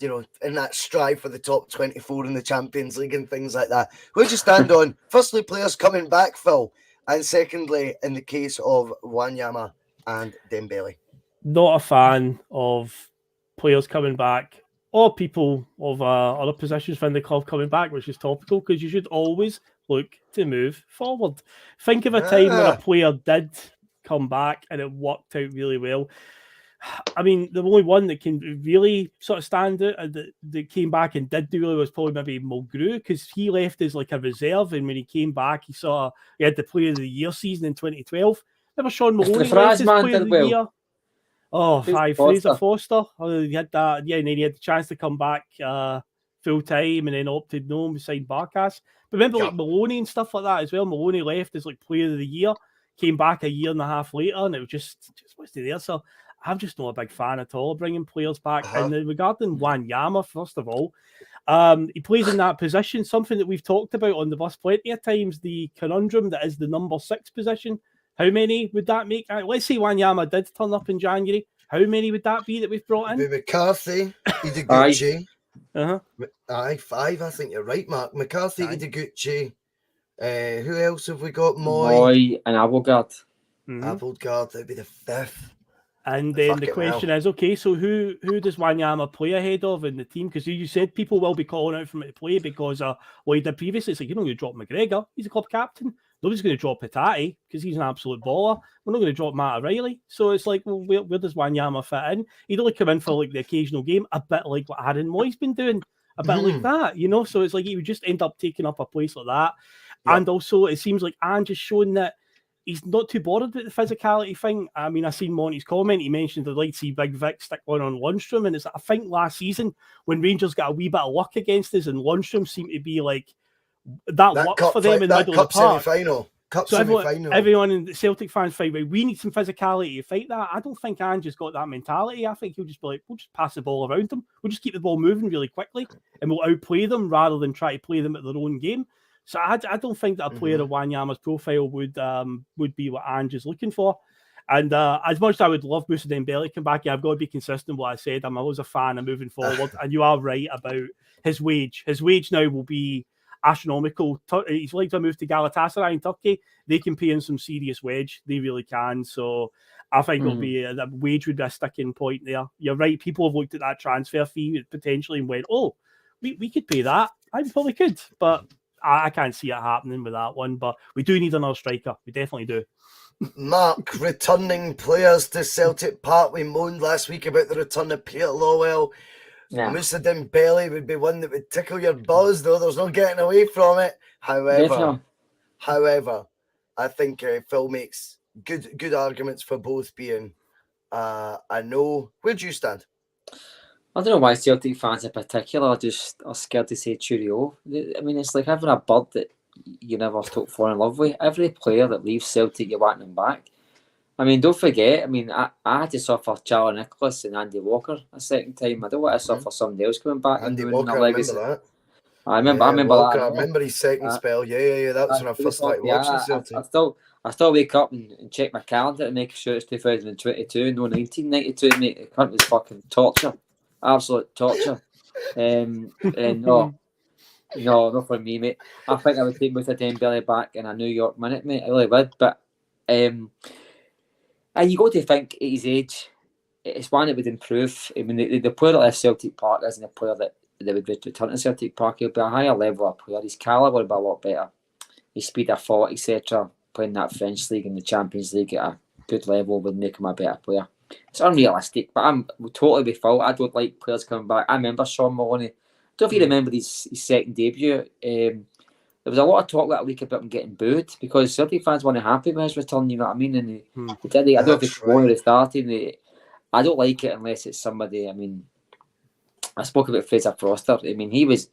you know, in that strive for the top 24 in the Champions League and things like that. Where do you stand on, firstly, players coming back, Phil, and secondly, in the case of Wanyama and Dembele? Not a fan of players coming back or people of other positions within the club coming back, which is topical because you should always look to move forward. Think of a time when a player did come back and it worked out really well. I mean, the only one that can really sort of stand out that came back and did do really was probably maybe Mulgrew, because he left as like a reserve, and when he came back, he had the Player of the Year season in 2012. Remember Sean Maloney left as Player of the Year? Oh, Fraser Foster. Oh, he had that, yeah, and then he had the chance to come back full time, and then opted no beside Barkas. But remember, like Maloney and stuff like that as well. Maloney left as like Player of the Year, came back a year and a half later, and it was just wasn't there. So I'm just not a big fan at all of bringing players back. And regarding Wanyama, first of all, he plays in that position, something that we've talked about on the bus plenty of times, the conundrum that is the number 6 position. How many would that make? Let's say Wanyama did turn up in January. How many would that be that we've brought in? McCarthy, Ideguchi. Aye, 5. I think you're right, Mark. McCarthy, Ideguchi. Who else have we got? Moy and Abelgard. Abelgard, that'd be the 5th. And then the question is, okay, so who does Wanyama play ahead of in the team? Because you said people will be calling out for him to play because what he did previously. It's like, you're not going to drop McGregor. He's a club captain. Nobody's going to drop Hatate because he's an absolute baller. We're not going to drop Matt O'Reilly. So it's like, well, where does Wanyama fit in? He'd only come in for like the occasional game, a bit like what Aaron Moy's been doing, a bit like that, you know? So it's like he would just end up taking up a place like that. Yep. And also, it seems like Ange has shown that he's not too bothered with the physicality thing. I mean, I seen Monty's comment. He mentioned I'd like to see Big Vic stick one on Lundstrom. And it's, I think last season when Rangers got a wee bit of luck against us and Lundstrom seemed to be like, that works for them in the middle of the park. Everyone in the Celtic fans fight, we need some physicality to fight that. I don't think Ange has got that mentality. I think he'll just be like, we'll just pass the ball around them. We'll just keep the ball moving really quickly and we'll outplay them rather than try to play them at their own game. So I don't think that a player of Wanyama's profile would be what Ange is looking for. And as much as I would love Moussa Dembele to come back, I've got to be consistent with what I said. I'm always a fan of moving forward. And you are right about his wage. His wage now will be astronomical. He's like to move to Galatasaray in Turkey. They can pay him some serious wage. They really can. So I think it'll be the wage would be a sticking point there. You're right. People have looked at that transfer fee potentially and went, oh, we could pay that. I probably could. But I can't see it happening with that one, but we do need another striker. We definitely do. Mark, returning players to Celtic Park. We moaned last week about the return of Peter Lawwell. Moussa Dembele would be one that would tickle your buzz, though. There's no getting away from it. However, I think Phil makes good arguments for both being a no. Where do you stand? I don't know why Celtic fans in particular just are scared to say cheerio. I mean, it's like having a bird that you never fall in love with. Every player that leaves Celtic, you want them back. I mean, don't forget, I mean, I had to suffer Charlie Nicholas and Andy Walker a second time. I don't want to suffer somebody else coming back. Andy Walker, I remember that. I remember Walker, that. I remember his second spell. Yeah. That was when I first started watching Celtic. I still wake up and check my calendar to make sure it's 2022, no 1992, mate. The cunt was fucking torture. Absolute torture. And no, not for me, mate. I think I would take Moussa Dembele back in a New York minute, mate. I really would. But and you got to think at his age, it's one that would improve. I mean, the player that left Celtic Park isn't a player that would return to Celtic Park. He'll be a higher level of player. His calibre will be a lot better. His speed of thought, etc. Playing that French league and the Champions League at a good level would make him a better player. It's unrealistic, but I'm totally with Phil. I don't like players coming back. I remember Sean Maloney. I don't know if you remember his second debut. There was a lot of talk that week about him getting booed because Celtic fans weren't happy with his return, you know what I mean? And he did. I don't know if he's going to start. I don't like it unless it's somebody. I mean, I spoke about Fraser Foster. I mean, he was.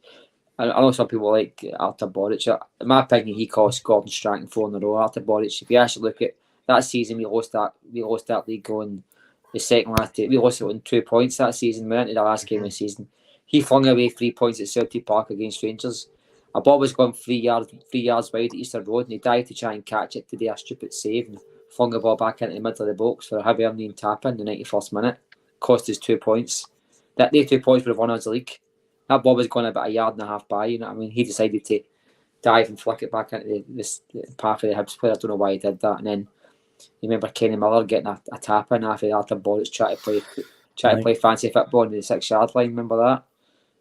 I know some people like Artur Boric. In my opinion, he cost Gordon Strachan 4 in a row. Artur Boric. If you actually look at that season, we lost that league going. The second last day, we lost it on 2 points that season. We went into the last game of the season. He flung away 3 points at Celtic Park against Rangers. A ball was going 3 yards wide at Easter Road, and he dived to try and catch it to do a stupid save and flung the ball back into the middle of the box for a heavy earning tap in the 91st minute. Cost us 2 points. that they 2 points would have won us the league. That ball was going about a yard and a half by, you know what I mean? He decided to dive and flick it back into the path of the Hibs player. I don't know why he did that. And then you remember Kenny Miller getting a tap in after that ball that's trying to play fancy football on the 6-yard line. Remember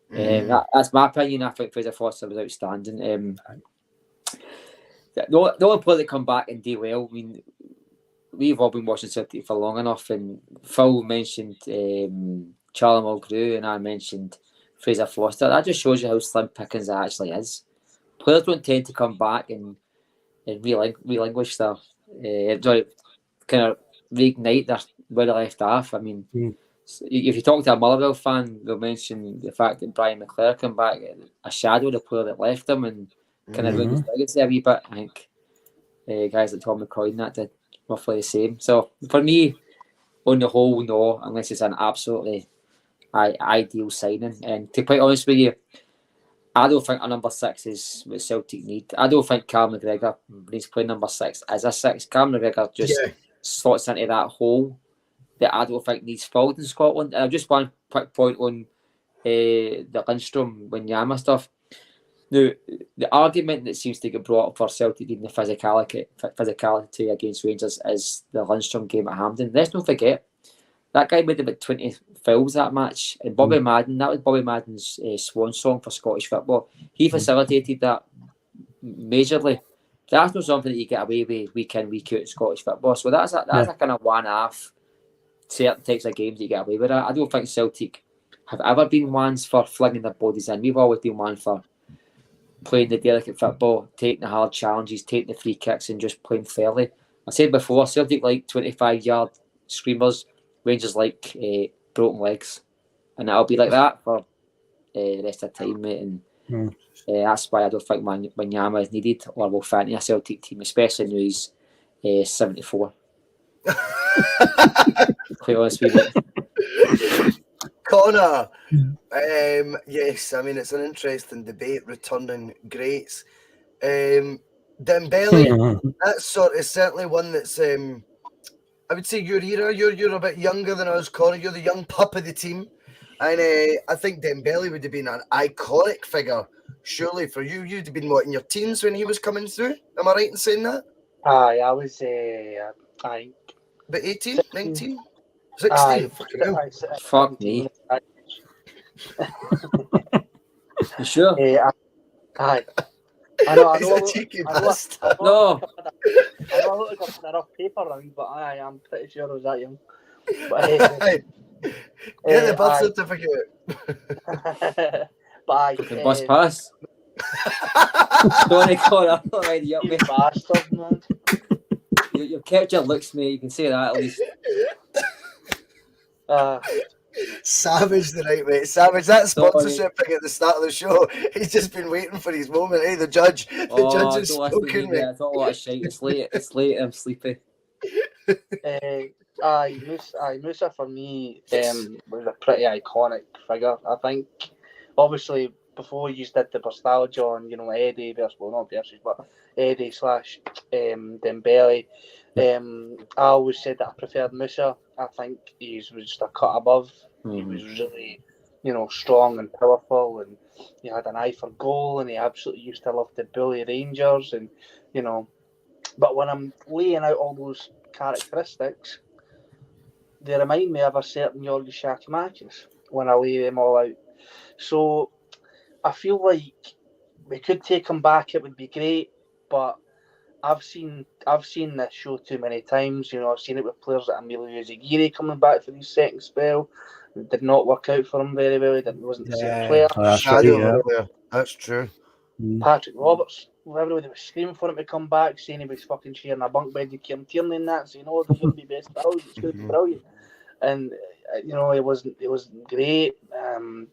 that? That's my opinion. I think Fraser Forster was outstanding. The only player that come back and do well, I mean, we've all been watching Celtic for long enough, and Phil mentioned Charlie Mulgrew and I mentioned Fraser Forster. That just shows you how slim pickings it actually is. Players don't tend to come back and relinquish their kind of reignite where they left off. I mean, if you talk to a Motherwell fan, they'll mention the fact that Brian McClare came back a shadow of the player that left him and kind of ruined his legacy a wee bit. I think guys like Tom McCoy and that did roughly the same. So for me, on the whole, no, unless it's an absolutely ideal signing. And to be quite honest with you, I don't think a number 6 is what Celtic need. I don't think Callum McGregor, when he's playing number 6, as a 6. Callum McGregor just slots into that hole that I don't think needs filled in Scotland. And just one quick point on the Lindstrom Wanyama stuff. Now, the argument that seems to get brought up for Celtic needing the physicality against Rangers is the Lindstrom game at Hampden. Let's not forget, that guy made about 20 fouls that match. And Bobby Madden, that was Bobby Madden's swan song for Scottish football. He facilitated that majorly. That's not something that you get away with week in, week out in Scottish football. So that's a kind of one-off certain types of games that you get away with that. I don't think Celtic have ever been ones for flinging their bodies in. We've always been one for playing the delicate football, taking the hard challenges, taking the free kicks and just playing fairly. I said before, Celtic like 25-yard screamers, Rangers like broken legs. And it'll be like that for the rest of the time, mate. And that's why I don't think Wanyama is needed or will fit in a Celtic team, especially now he's 74. Quite honest with you. Connor, yes, I mean, it's an interesting debate, returning greats. Dembele, that's certainly one that's, I would say your era, you're a bit younger than us, Connor, you're the young pup of the team. And I think Dembele would have been an iconic figure, surely, for you. You'd have been, what, in your teens when he was coming through? Am I right in saying that? Aye, I was, About 18, 19? 16? Fucking hell. Fuck me. You sure? Aye. I know. He's a cheeky bastard. No. I know I look like a rough paper round, but I am pretty sure I was that young. But, get the birth certificate. But bus pass. Don't call up already up me. Bastard, man. You've kept your looks, mate. You can say that at least. Savage tonight, mate. Savage. That sponsorship thing at the start of the show. He's just been waiting for his moment. Hey, the judge. The judge is spoken, mate. I don't want to shite. It's late. I'm sleepy. Musa for me was a pretty iconic figure. I think, obviously, before you did the Bustalgia on, Eddie versus, well, not versus, but Eddie / Dembele. I always said that I preferred Musa. I think he was just a cut above. He was really, strong and powerful, and he had an eye for goal, and he absolutely used to love to bully Rangers, and But when I'm laying out all those characteristics, they remind me of a certain Yorgi Shakimakis when I lay them all out. So I feel like we could take him back. It would be great, but I've seen this show too many times. I've seen it with players like Emilio Zagiri coming back for his second spell. It did not work out for him very well. He wasn't the same player. That's true. Patrick Roberts, everybody was screaming for him to come back, saying he was fucking sharing a bunk bed with Kieran Tierney and that, saying, "Oh, they're going to be best pals. It's going to be brilliant." And it wasn't great.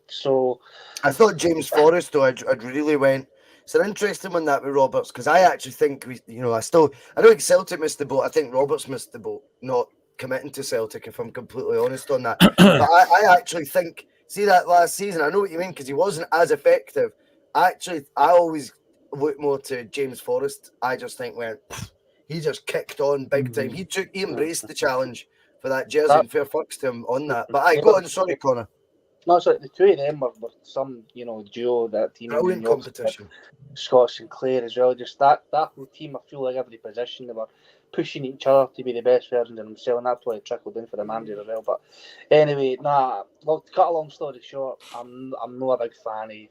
So I thought James Forrest, though, I'd really went. It's an interesting one that with Roberts, because I actually think I don't think Celtic missed the boat. I think Roberts missed the boat, not committing to Celtic, if I'm completely honest on that. But I actually think, see that last season, I know what you mean, because he wasn't as effective. Actually, I always look more to James Forrest. I just think he just kicked on big time. He embraced the challenge for that jersey, and fair fucks to him on that. But go on, sorry, Connor. No, so the two of them were some, duo that team. Brilliant competition. Scott Sinclair as well. Just that whole team, I feel like every position they were pushing each other to be the best versions of themselves, and that's why it trickled in for the manager as well. But anyway, well, to cut a long story short, I'm not a big fan of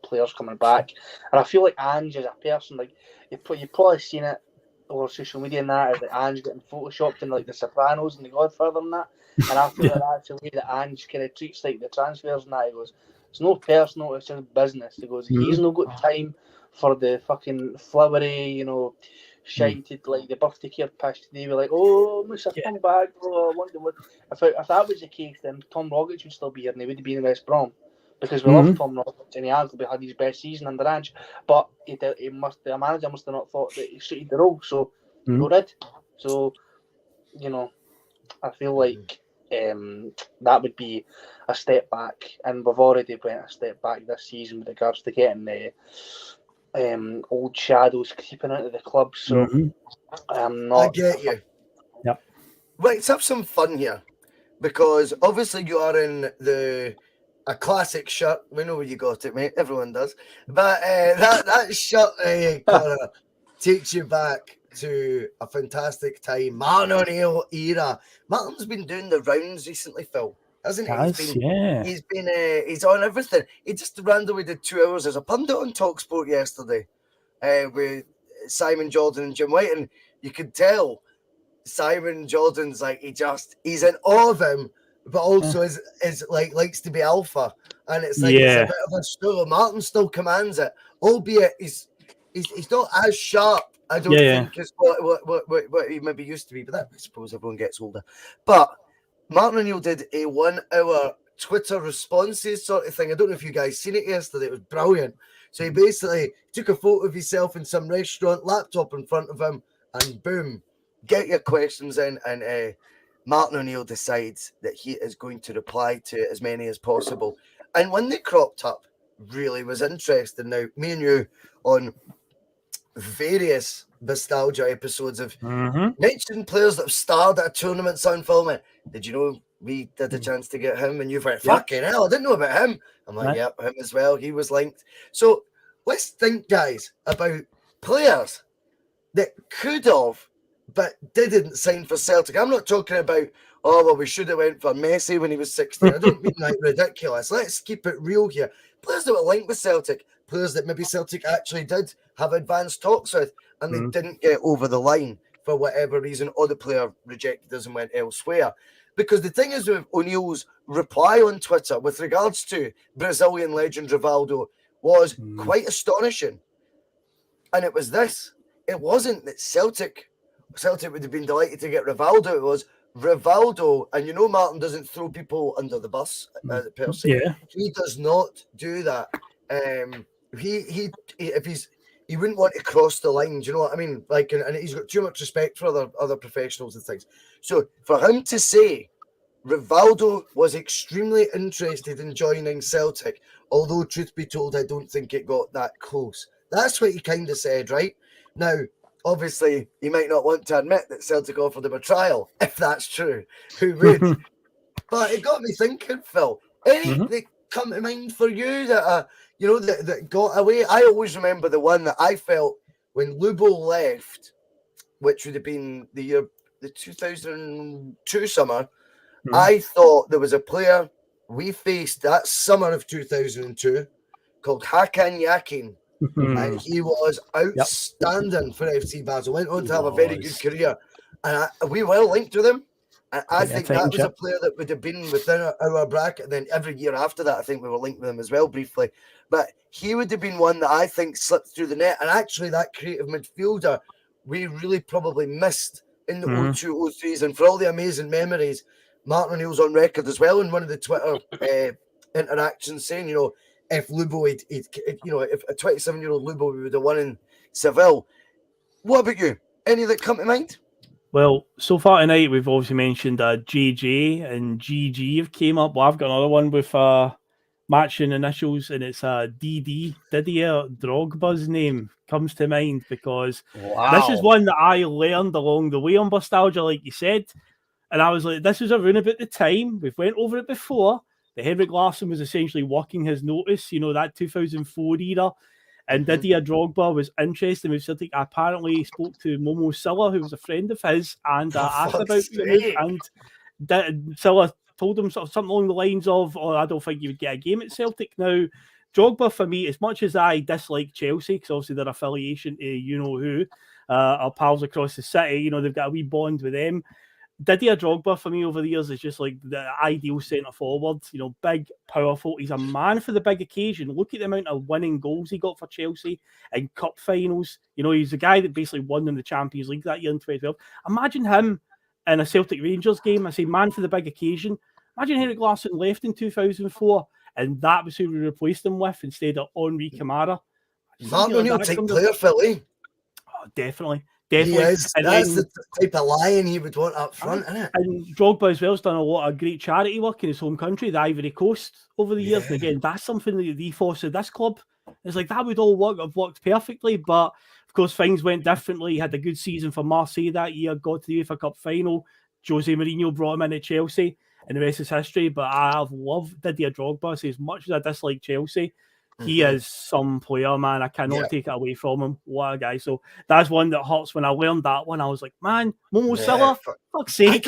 players coming back, and I feel like Ange as a person, like you've probably seen it over social media and that, is like Ange getting photoshopped in like The Sopranos and The Godfather and that, and I feel like that's the way that Ange kind of treats like the transfers and that. He goes, it's no personal, it's just business. He goes, he's not got time for the fucking flowery, shited like the birthday card pish today. We're like, oh, Musa, come back, bro. I wonder what. If that was the case, then Tom Rogic would still be here and he would be in West Brom, because we love Tom Rogic and he arguably had his best season under Ange. But the manager must have not thought that he suited the role, so he did. So, I feel like that would be a step back, and we've already went a step back this season with regards to getting the old shadows creeping into the club. So I'm not. I get you. Yep. Let's have some fun here, because obviously you are in a classic shirt. We know where you got it, mate. Everyone does. But that shirt, Connor, takes you back to a fantastic time. Martin O'Neill era. Martin's been doing the rounds recently, Phil, hasn't he? He's on everything. He just randomly did 2 hours as a pundit on TalkSport yesterday with Simon Jordan and Jim White, and you could tell Simon Jordan's like he's in awe of him, but also is like likes to be alpha, and it's like it's a bit of a struggle. Martin still commands it, albeit he's not as sharp. I don't think it's what he maybe used to be, but that I suppose everyone gets older. But Martin O'Neill did a 1 hour Twitter responses sort of thing. I don't know if you guys seen it yesterday. It was brilliant. So he basically took a photo of himself in some restaurant, laptop in front of him, and boom, get your questions in. And Martin O'Neill decides that he is going to reply to as many as possible. And when they cropped up, really was interesting. Now, me and you on various Bustalgia episodes have mentioned players that have starred at a tournament. Sound filming. Did you know we had a chance to get him? And you've went, fucking hell, I didn't know about him. I'm like, yep, him as well. He was linked. So let's think, guys, about players that could have but didn't sign for Celtic. I'm not talking about, we should have went for Messi when he was 16. I don't mean like ridiculous. Let's keep it real here. Players that were linked with Celtic, players that maybe Celtic actually did have advanced talks with, and they didn't get over the line for whatever reason, or the player rejected us and went elsewhere. Because the thing is with O'Neill's reply on Twitter with regards to Brazilian legend Rivaldo was quite astonishing. And it was this. It wasn't that Celtic would have been delighted to get Rivaldo. It was Rivaldo, and Martin doesn't throw people under the bus per se. Yeah. He does not do that. He wouldn't want to cross the line. Do you know what I mean? Like, and he's got too much respect for other professionals and things. So for him to say Rivaldo was extremely interested in joining Celtic, although truth be told, I don't think it got that close. That's what he kind of said, right? Now, obviously, he might not want to admit that Celtic offered him a trial, if that's true. Who would? But it got me thinking, Phil. Any that come to mind for you that that got away? I always remember the one that I felt when Lubo left, which would have been the 2002 summer. I thought there was a player we faced that summer of 2002 called Hakan Yakin. And he was outstanding for FC Basel. Went on to have a very good career. And we were linked with him. And I think that was a player that would have been within our bracket. And then every year after that, I think we were linked with him as well briefly. But he would have been one that I think slipped through the net. And actually, that creative midfielder, we really probably missed in the 02-03s. And for all the amazing memories, Martin O'Neill's on record as well in one of the Twitter interactions saying, if Lubo, if a 27-year-old Lubo would have won in Seville. What about you? Any that come to mind? Well, so far tonight, we've obviously mentioned JJ and GG have came up. Well, I've got another one with matching initials, and it's DD. Didier Drogba's name comes to mind because this is one that I learned along the way on Bustalgia, like you said. And I was like, this is around about the time. We've went over it before. that Henrik Larsson was essentially working his notice, that 2004 era. And Didier Drogba was interested with Celtic. I apparently spoke to Momo Silla, who was a friend of his, and asked about the move. And Silla told him something along the lines of, I don't think you would get a game at Celtic. Now, Drogba, for me, as much as I dislike Chelsea, because obviously their affiliation to you-know-who, our pals across the city, they've got a wee bond with them. Didier Drogba, for me, over the years, is just like the ideal centre-forward. Big, powerful. He's a man for the big occasion. Look at the amount of winning goals he got for Chelsea in cup finals. He's the guy that basically won in the Champions League that year in 2012. Imagine him in a Celtic Rangers game. I say man for the big occasion. Imagine Henrik Larsson left in 2004, and that was who we replaced him with instead of Henri Camara. Martin will take Claire, Philly. Oh, definitely. He is. That's the type of lion he would want up front, isn't it? And Drogba as well has done a lot of great charity work in his home country, the Ivory Coast, over the years. And again, that's something that the ethos of this club is like, that would all have worked perfectly. But of course, things went differently. He had a good season for Marseille that year, got to the UEFA Cup final. Jose Mourinho brought him in at Chelsea, and the rest is history. But I've loved Didier Drogba. So as much as I dislike Chelsea, he is some player, man. I cannot take it away from him. What a guy. So that's one that hurts. When I learned that one, I was like, man, Momo Silla, fuck's sake.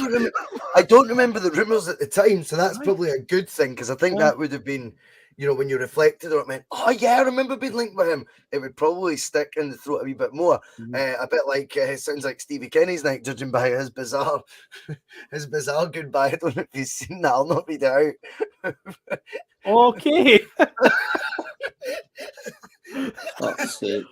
I don't remember the rumours at the time, so that's probably a good thing, because I think that would have been, when you reflected on it, meant, oh yeah, I remember being linked with him. It would probably stick in the throat a wee bit more. A bit like, sounds like Stevie Kenny's night, judging by his bizarre goodbye. I don't know if you've seen that. I'll not read it out. Okay. Fuck's sake.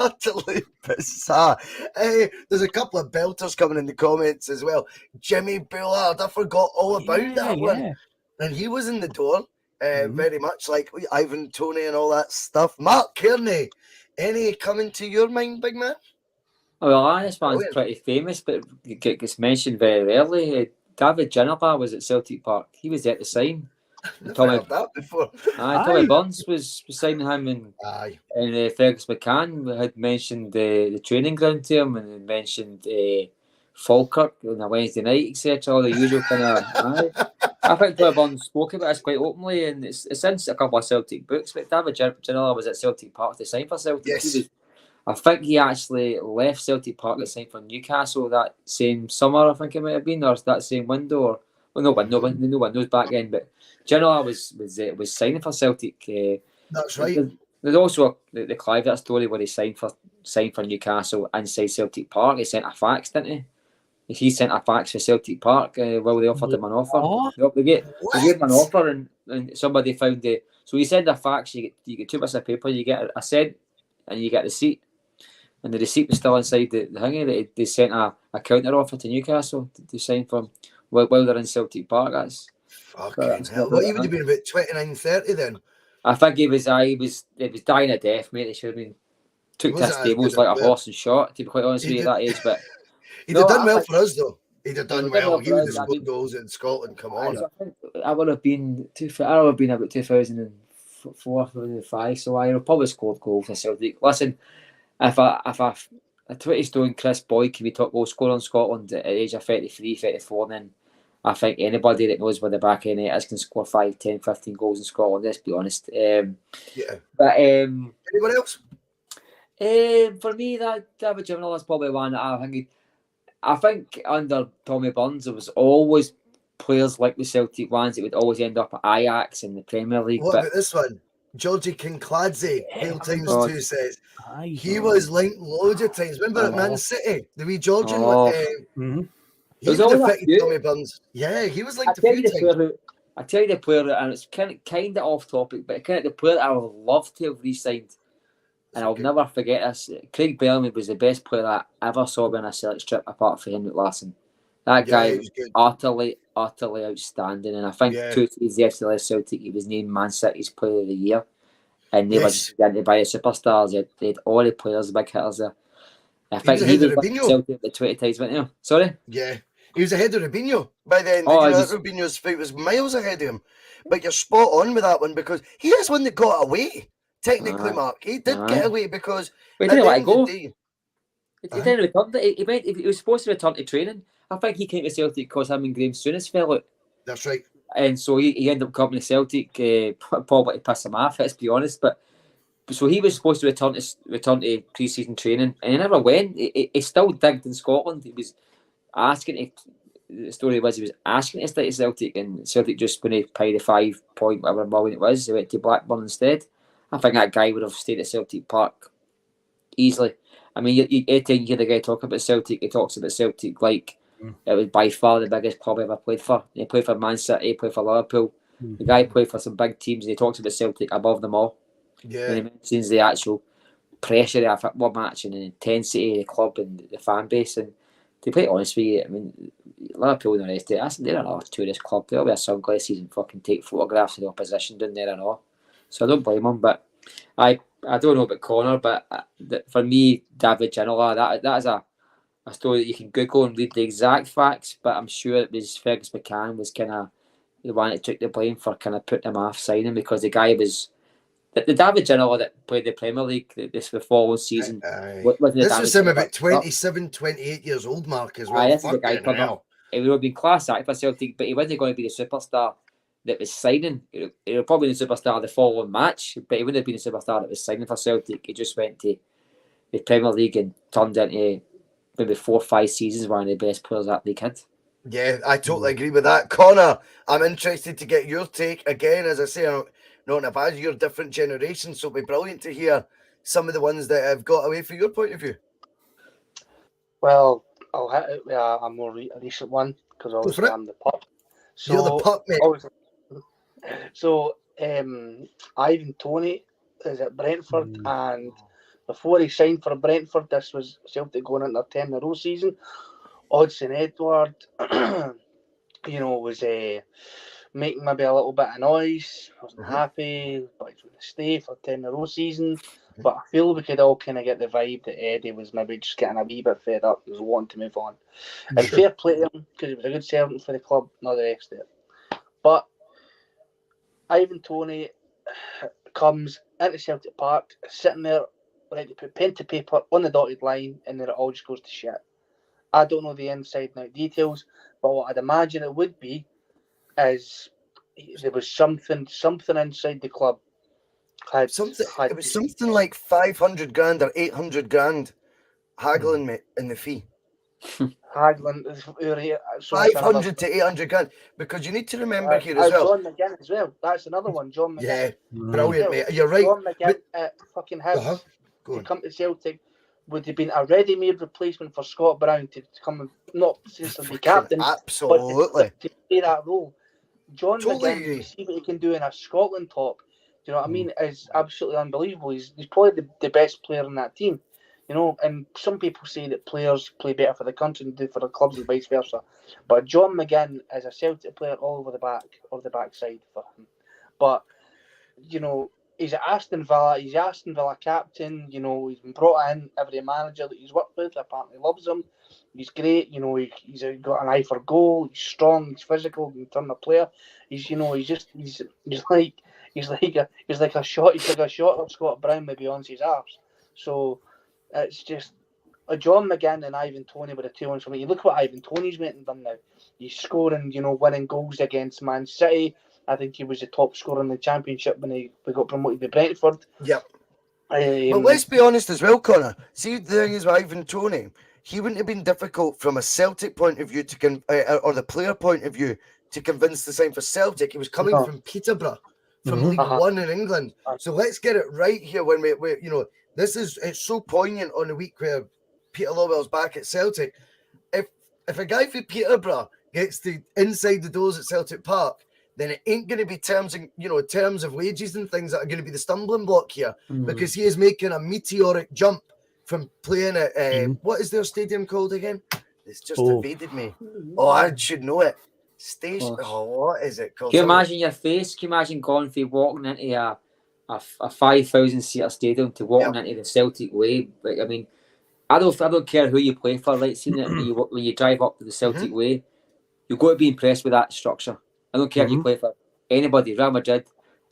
Utterly bizarre. There's a couple of belters coming in the comments as well. Jimmy Bullard, I forgot all about that one. And he was in the door, very much like Ivan Toney and all that stuff. Mark Kearney, any coming to your mind, big man? Oh, well, this man's pretty famous, but gets mentioned very rarely. David Ginola was at Celtic Park. He was there to sign. Never heard that before. Tommy Burns was signing him, and Fergus McCann had mentioned the training ground to him, and mentioned Falkirk on a Wednesday night, etc. All the usual kind of. I think Tommy Burns spoke about this quite openly, and it's since a couple of Celtic books. But David Ginola was at Celtic Park to sign for Celtic. Yes. I think he actually left Celtic Park to sign for Newcastle that same summer. I think it might have been, or that same window, or no windows back then, but. Ginola was signing for Celtic. That's right. There's also the Clive story where he signed for Newcastle inside Celtic Park. He sent a fax, didn't he? He sent a fax for Celtic Park while they offered him an offer. They gave him an offer, and somebody found it. So he sent a fax. You get 2 bits of paper. You get a cent, and you get the receipt. And the receipt was still inside the thingy. They sent a counter offer to Newcastle to sign for him while they're in Celtic Park. That's. Fucking hell. What, he would have been about 29, 30 then? I think he was dying of death, mate. They should have been took to stables like a horse and shot, to be quite honest with you, that age. But he'd have done well for us, though. He'd have done well. He would have scored goals in Scotland. Come on. I would have been about 2004, 2005. So I would have probably scored goals for Celtic. Listen, if a 20-stone Chris Boyd can be top goal scorer in Scotland at the age of 33, 34, then I think anybody that knows where the back end is can score 5, 10, 15 goals in Scotland, let's be honest. But anyone else? For me, that David Ginola is probably one that I think under Tommy Burns there was always players like the Celtic ones that would always end up at Ajax in the Premier League. What about this one? Georgie Kinkladze, Hail Times 2 says he was linked loads of times. Remember at Man City, the wee Georgian one? He was affected Tommy Burns. Yeah, he was linked a few times. I tell you the player, and it's kind of off topic, but kind of the player that I would love to have re-signed, and I'll never forget this. Craig Bellamy was the best player that I ever saw on a Celtic trip, apart from Henrik Larsson. That guy was utterly outstanding, and I think 2 seasons after he left Celtic, he was named Man City's Player of the Year, and they were just getting to buy the superstars. They had all the players, the big hitters there. I think he was Celtic the 20 times, wasn't he? Sorry? Yeah. He was ahead of Rubinho by then. Rubinho's fight was miles ahead of him. But you're spot on with that one, because he is one that got away. Technically, Mark, he did get away because he didn't let go. He didn't return. He was supposed to return to training. I think he came to Celtic because him and Graham Souness fell out. That's right. and so he ended up coming to Celtic, probably to piss him off, let's be honest. But so he was supposed to return to pre-season training, and he never went. He still digged in Scotland. He was asking to. The story was he was asking to stay at Celtic, and Celtic just wouldn't pay the 5 point whatever million it was. He went to Blackburn instead. I think that guy would have stayed at Celtic Park easily. I mean, every time you hear the guy talk about Celtic, he talks about Celtic like it was by far the biggest club ever played for. He played for Man City, he played for Liverpool. The guy played for some big teams, and he talks about Celtic above them all. Yeah. When he mentions the actual pressure of a football match and the intensity of the club and the fan base. And to be quite honest with you, I mean, Liverpool and the rest of it, they're another tourist club. They'll wear sunglasses and fucking take photographs of the opposition down there and all. So I don't blame them. But I don't know about Connor, but for me, David Ginola, that is a story that you can Google and read the exact facts. But I'm sure it was Fergus McCann was kind of the one that took the blame for kind of putting him off signing, because the guy was the David Ginola that played the Premier League the following season. This was him about 27, 28 years old, Mark, as well. This is the guy coming up. He would have been class act for Celtic, but he wasn't going to be the superstar that was signing. He would probably be the superstar the following match, but he wouldn't have been the superstar that was signing for Celtic. He just went to the Premier League and turned into maybe 4 or 5 seasons one of the best players that league had. Yeah, I totally agree with that. Connor, I'm interested to get your take. Again, as I say, not in a bad, you're a different generation, so it'll be brilliant to hear some of the ones that have got away from your point of view. Well, I'll hit it with a more recent one, because obviously I'm the pup. So, you're the pup, mate. So, Ivan Toney is at Brentford, and before he signed for Brentford, this was Celtic going into their 10 in a row season. Odsonne Edouard, was making maybe a little bit of noise. Wasn't happy, but he's going to stay for 10 in a row season. But I feel we could all kind of get the vibe that Eddie was maybe just getting a wee bit fed up. He was wanting to move on. And fair play to him, because he was a good servant for the club, not the rest of it. But Ivan Toney comes into Celtic Park, sitting there ready to put pen to paper on the dotted line, and then it all just goes to shit. I don't know the inside and out details, but what I'd imagine it would be is there was something inside the club. It was something like 500 grand or 800 grand haggling me in the fee. Haggling 500 to 800 grand, because you need to remember here as well. John McGinn as well. That's another one. John McGinn. Yeah, brilliant, mate. You're right. John McGinn at fucking Hibs to come to Celtic would have been a ready-made replacement for Scott Brown to come, not since be captain, absolutely, but to play that role. John McGinn, see what he can do in a Scotland top. Do you know what I mean? Is absolutely unbelievable. He's probably the best player in that team. And some people say that players play better for the country than do for the clubs and vice versa. But John McGinn is a Celtic player all over the back or the backside for him. But he's at Aston Villa. He's Aston Villa captain. He's been brought in. Every manager that he's worked with apparently loves him. He's great. He's got an eye for goal. He's strong. He's physical. He can turn a player. He's like a shot of Scott Brown maybe on his arse. So it's just John McGinn and Ivan Toney were the two ones for me. You look what Ivan Toney's went and done now. He's scoring, winning goals against Man City. I think he was the top scorer in the Championship when we got promoted to Brentford. Yep. But let's be honest as well, Connor. See, the thing is with Ivan Toney, he wouldn't have been difficult from a Celtic point of view or the player point of view to convince the sign for Celtic. He was coming from Peterborough, from League One in England. So let's get it right here when we it's so poignant on the week where Peter Lawwell's back at Celtic. If a guy from Peterborough gets inside the doors at Celtic Park, then it ain't going to be terms of wages and things that are going to be the stumbling block here, because he is making a meteoric jump from playing at what is their stadium called again? It's just evaded me. Oh, I should know it. What is it called? Can you imagine your face? Can you imagine going from walking into a 5,000 seater stadium to walking into the Celtic Way? Like, I mean, I don't care who you play for. Like, seeing it when you drive up to the Celtic Way, you've got to be impressed with that structure. I don't care if you play for anybody. Real Madrid,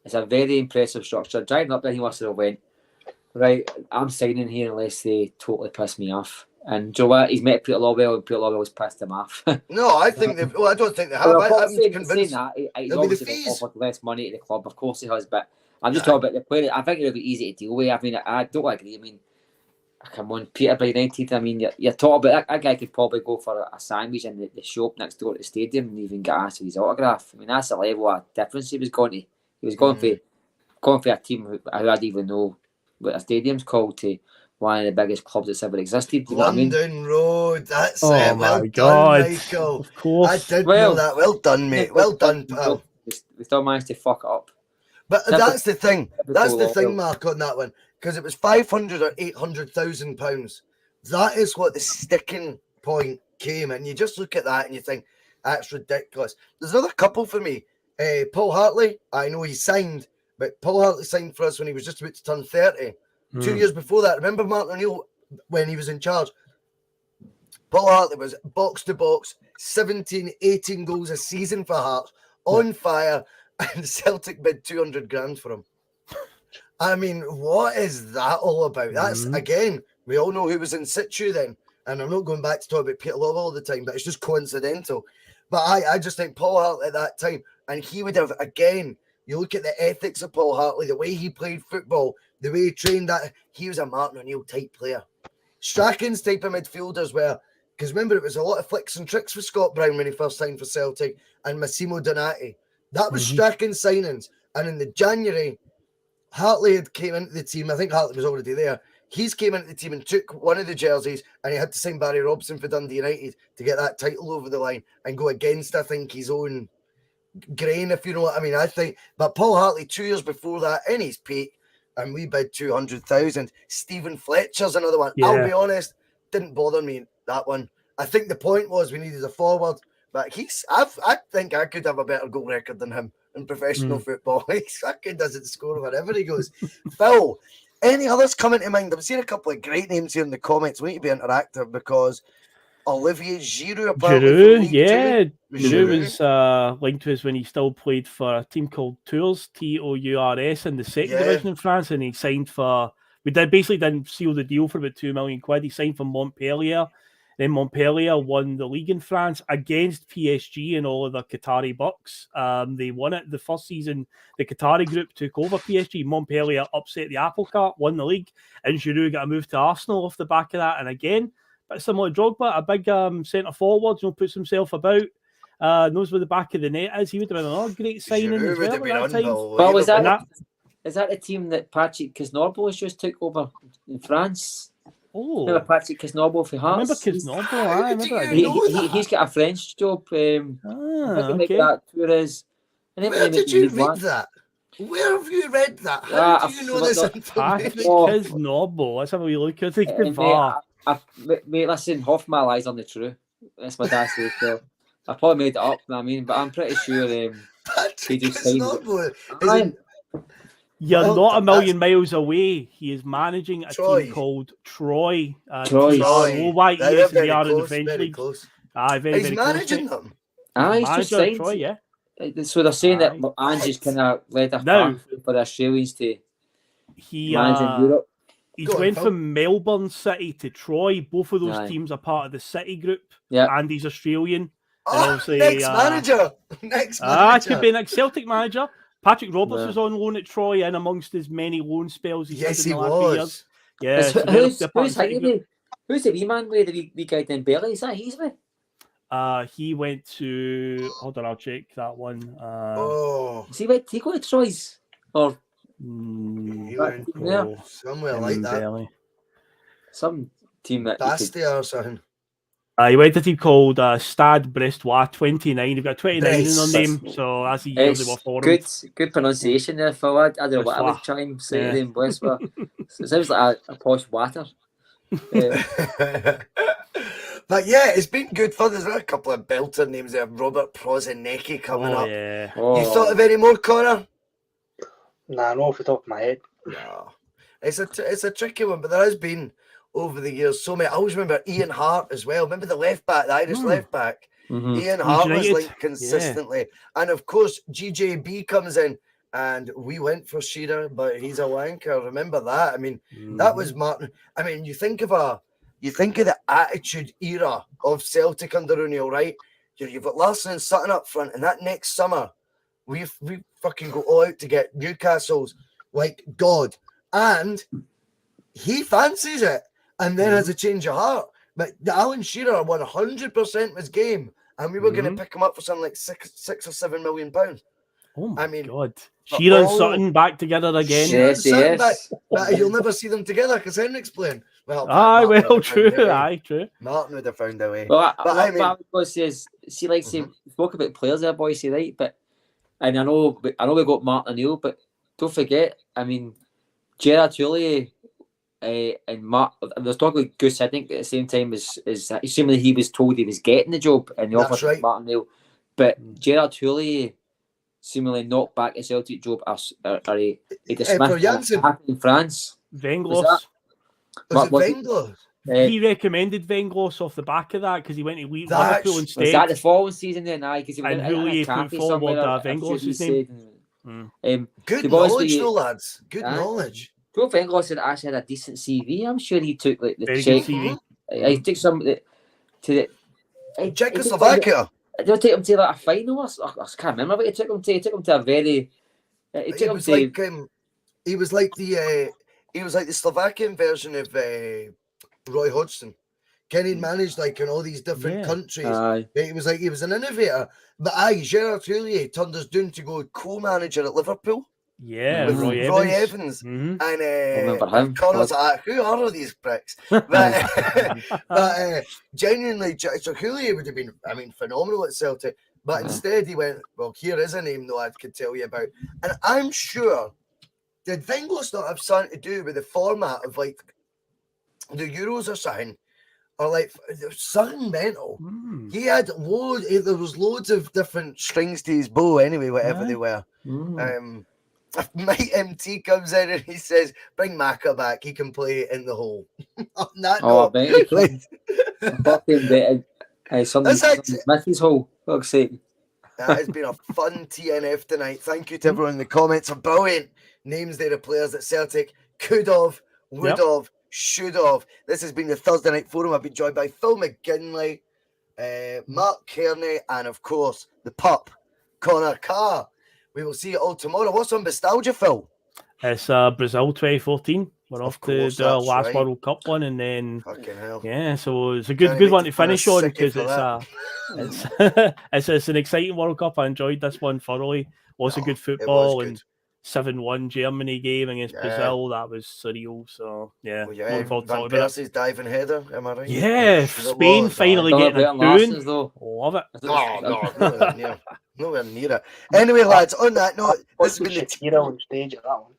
it's a very impressive structure. Driving up there, he must have went, right, I'm signing here unless they totally piss me off. And Joe, what? He's met Peter Lawwell, and Peter Lawwell's pissed him off. No, I think they've. Well, I don't think they have. Well, I'm saying convinced. that, he's It'll be the obviously fees. offered less money to the club. Of course he has, but I'm just talking about the player. I think it'll be easy to deal with. I mean, I don't agree. I mean, come on, Peterborough United. I mean, you're talking about that guy could probably go for a sandwich in the shop next door to the stadium and even get asked for his autograph. I mean, that's the level of difference he was going to. He was going for a team who I don't even know what a stadium's called, to one of the biggest clubs that's ever existed. You know what I mean? London Road. That's Oh it. Well my done, God. Michael. Of course. I did know that. Well done, mate. Well done, We pal. still managed to fuck it up. But that's the thing. That's the thing, Lawwell. Mark, on that one, because it was 500 or 800,000 pounds. That is what the sticking point came, and you just look at that and you think that's ridiculous. There's another couple for me. Paul Hartley. I know he signed, but Paul Hartley signed for us when he was just about to turn 30. 2 years before that, remember Martin O'Neill when he was in charge? Paul Hartley was box to box, 17, 18 goals a season for Hearts, on fire, and Celtic bid 200 grand for him. I mean, what is that all about? That's, again, we all know who was in situ then, and I'm not going back to talk about Peter Lawwell all the time, but it's just coincidental. But I just think Paul Hartley at that time, and he would have, again, you look at the ethics of Paul Hartley, the way he played football, the way he trained, that he was a Martin O'Neill type player. Strachan's type of midfielders were, because remember, it was a lot of flicks and tricks for Scott Brown when he first signed for Celtic, and Massimo Donati. That was Strachan's signings. And in the January, Hartley had came into the team. I think Hartley was already there. He's came into the team and took one of the jerseys, and he had to sign Barry Robson for Dundee United to get that title over the line and go against, I think, his own grain, if you know what I mean. I think, but Paul Hartley 2 years before that, in his peak, and we bid 200,000. Stephen Fletcher's another one. Yeah. I'll be honest, didn't bother me, that one. I think the point was we needed a forward, but I think I could have a better goal record than him in professional football. That kid doesn't score wherever he goes. Phil, any others coming to mind? I've seen a couple of great names here in the comments. We need to be interactive because Olivier Giroud, apparently. Giroud was linked to us when he still played for a team called Tours, Tours, in the second division in France, and he signed for. We didn't seal the deal for about £2 million. He signed for Montpellier. Then Montpellier won the league in France against PSG and all of the Qatari bucks. They won it the first season. The Qatari group took over PSG. Montpellier upset the apple cart, won the league, and Giroud got a move to Arsenal off the back of that. And again, but similar to Drogba, a big centre forward, puts himself about, knows where the back of the net is. He would have been another great signing as well at that time. But is that the team that Patrick Kisnorbo just took over in France? Oh, remember Patrick Kisnorbo for Hearts? I remember Kisnorbo. He's got a French job. Okay. That Tours. Where did you read that? Where have you read that? How do you know this information? Kisnorbo. Let's have a wee look. I think mate, listen, half my lies on the truth. That's my dad's say. So I probably made it up, but I'm pretty sure he just signed. You're not a million miles away. He is managing a team called Troy. Troy. They are in the French league. He's managing them. He's just signed. Troy, yeah. So they're saying that Angie's kind of led a path for the Australians to manage in Europe. He's went from Melbourne City to Troy. Both of those teams are part of the City group. Yeah. And he's Australian. Next manager. Could be next Celtic manager. Patrick Roberts was on loan at Troy and amongst his many loan spells he's had in the last 2 years. Yeah. Who's the wee man with the wee guy in Belly? Is that he's with? He went to. Hold on, I'll check that one. He go to Troy's or he went somewhere like that. Belly. Some team that Bustalgia or something. He went to a team called Stade Brestois 29. They've got 29 in their name, so that's the year they were for him. Good pronunciation there, Phil. I don't know what I was trying to say in West, but it sounds like a posh water. But yeah, it's been good fun. There's a couple of belter names there. Robert Prozinecki coming up. Yeah. You thought of any more, Connor? Nah, not off the top of my head. No. It's a tricky one, but there has been over the years so many. I always remember Ian Hart as well. Remember the left back, the Irish left back? Ian Hart was linked consistently. Yeah. And of course, GJB comes in and we went for Shearer, but he's a wanker. Remember that? I mean, that was Martin. I mean, you think of a you think of the attitude era of Celtic under O'Neill, right? You've got Larson and Sutton up front, and that next summer, we fucking go all out to get Newcastle's like God. And he fancies it, and then has a change of heart. But the Alan Shearer 100% was game, and we were going to pick him up for something like £6 or £7 million. Oh my God. but Shearer and all- Sutton back together again. Shearer and Sutton yes. but you'll never see them together because Henrik's playing. Well, Aye, Martin would well, have found true. a way. Aye, true. Martin would have found a way. Well, But I mean- what I was going to say is, see, like, say, spoke about players there, boys, right? But, and I know we got Martin O'Neill, but don't forget, I mean, Gerard Houllier and Mark, I was talking with Gus, I think, at the same time as assuming he was told he was getting the job and the That's offer right. to Martin O'Neill. But Gerard Houllier seemingly knocked back the Celtic job he dismissed Janssen. what happened in France. Venglos. Was it what- Wenger? He recommended Venglos off the back of that because he went to Liverpool That's- Was instead. that the following season then? Aye, because he was And in a Houllier put cafe forward, somewhere, I'm Venglos' sure he name. said. Good the boys knowledge, we- though, lads. Good Aye. knowledge. Joe Venglos had actually had a decent CV. I'm sure he took like the Very Czech. good CV. He took some to the Czechoslovakia. Did he take him to like a final? I can't remember what he took him to. He took him to a very. He took He him was to. like he was like the Slovakian version of Roy Hodgson. Kenny managed like in all these different countries. Aye. He was an innovator. But Gerard Houllier turned us down to go co-manager at Liverpool Yeah, with Roy Evans. Evans. Mhm. And remember him. Connor's like, who are these pricks? But genuinely, so Houllier would have been, I mean, phenomenal at Celtic. But instead he went, well, here is a name though I could tell you about. And I'm sure, did Venglos not have something to do with the format of like the Euros or something? Or like something mental. He had there was loads of different strings to his bow anyway, whatever they were. Mike MT comes in and he says, bring Maka back, he can play in the hole. I bet he can. Fucking bet. Something Mickey's hole. Fuck's sake. That has been a fun T.N.F tonight. Thank you to everyone in the comments. Some brilliant names there of players that Celtic could have, would have, should have. This has been the Thursday Night Forum. I've been joined by Phil McGinley, Mark Kearney, and of course the pup, Connor Carr. We will see you all tomorrow. What's on Bustalgia, Phil? It's Brazil 2014. We're off to do our last World Cup one, and then fucking hell. Yeah, so it's a good one to finish on because it's an exciting World Cup. I enjoyed this one thoroughly. Lots of good football and 7-1 Germany game against Brazil. That was surreal. So yeah, looking forward to Van talking about Persie's diving header. Am I right? Yeah, Spain finally getting a boon. Love it. No, nowhere near it. Anyway, lads, on that note, this has been the Shakira on stage at that one.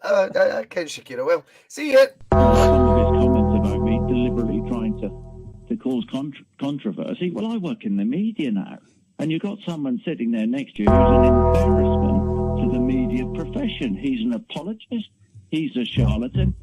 I can't Shakira. Well, see you. Some of his comments about me deliberately trying to cause controversy. Well, I work in the media now, and you've got someone sitting there next to you who's an embarrassment to the media profession. He's an apologist. He's a charlatan.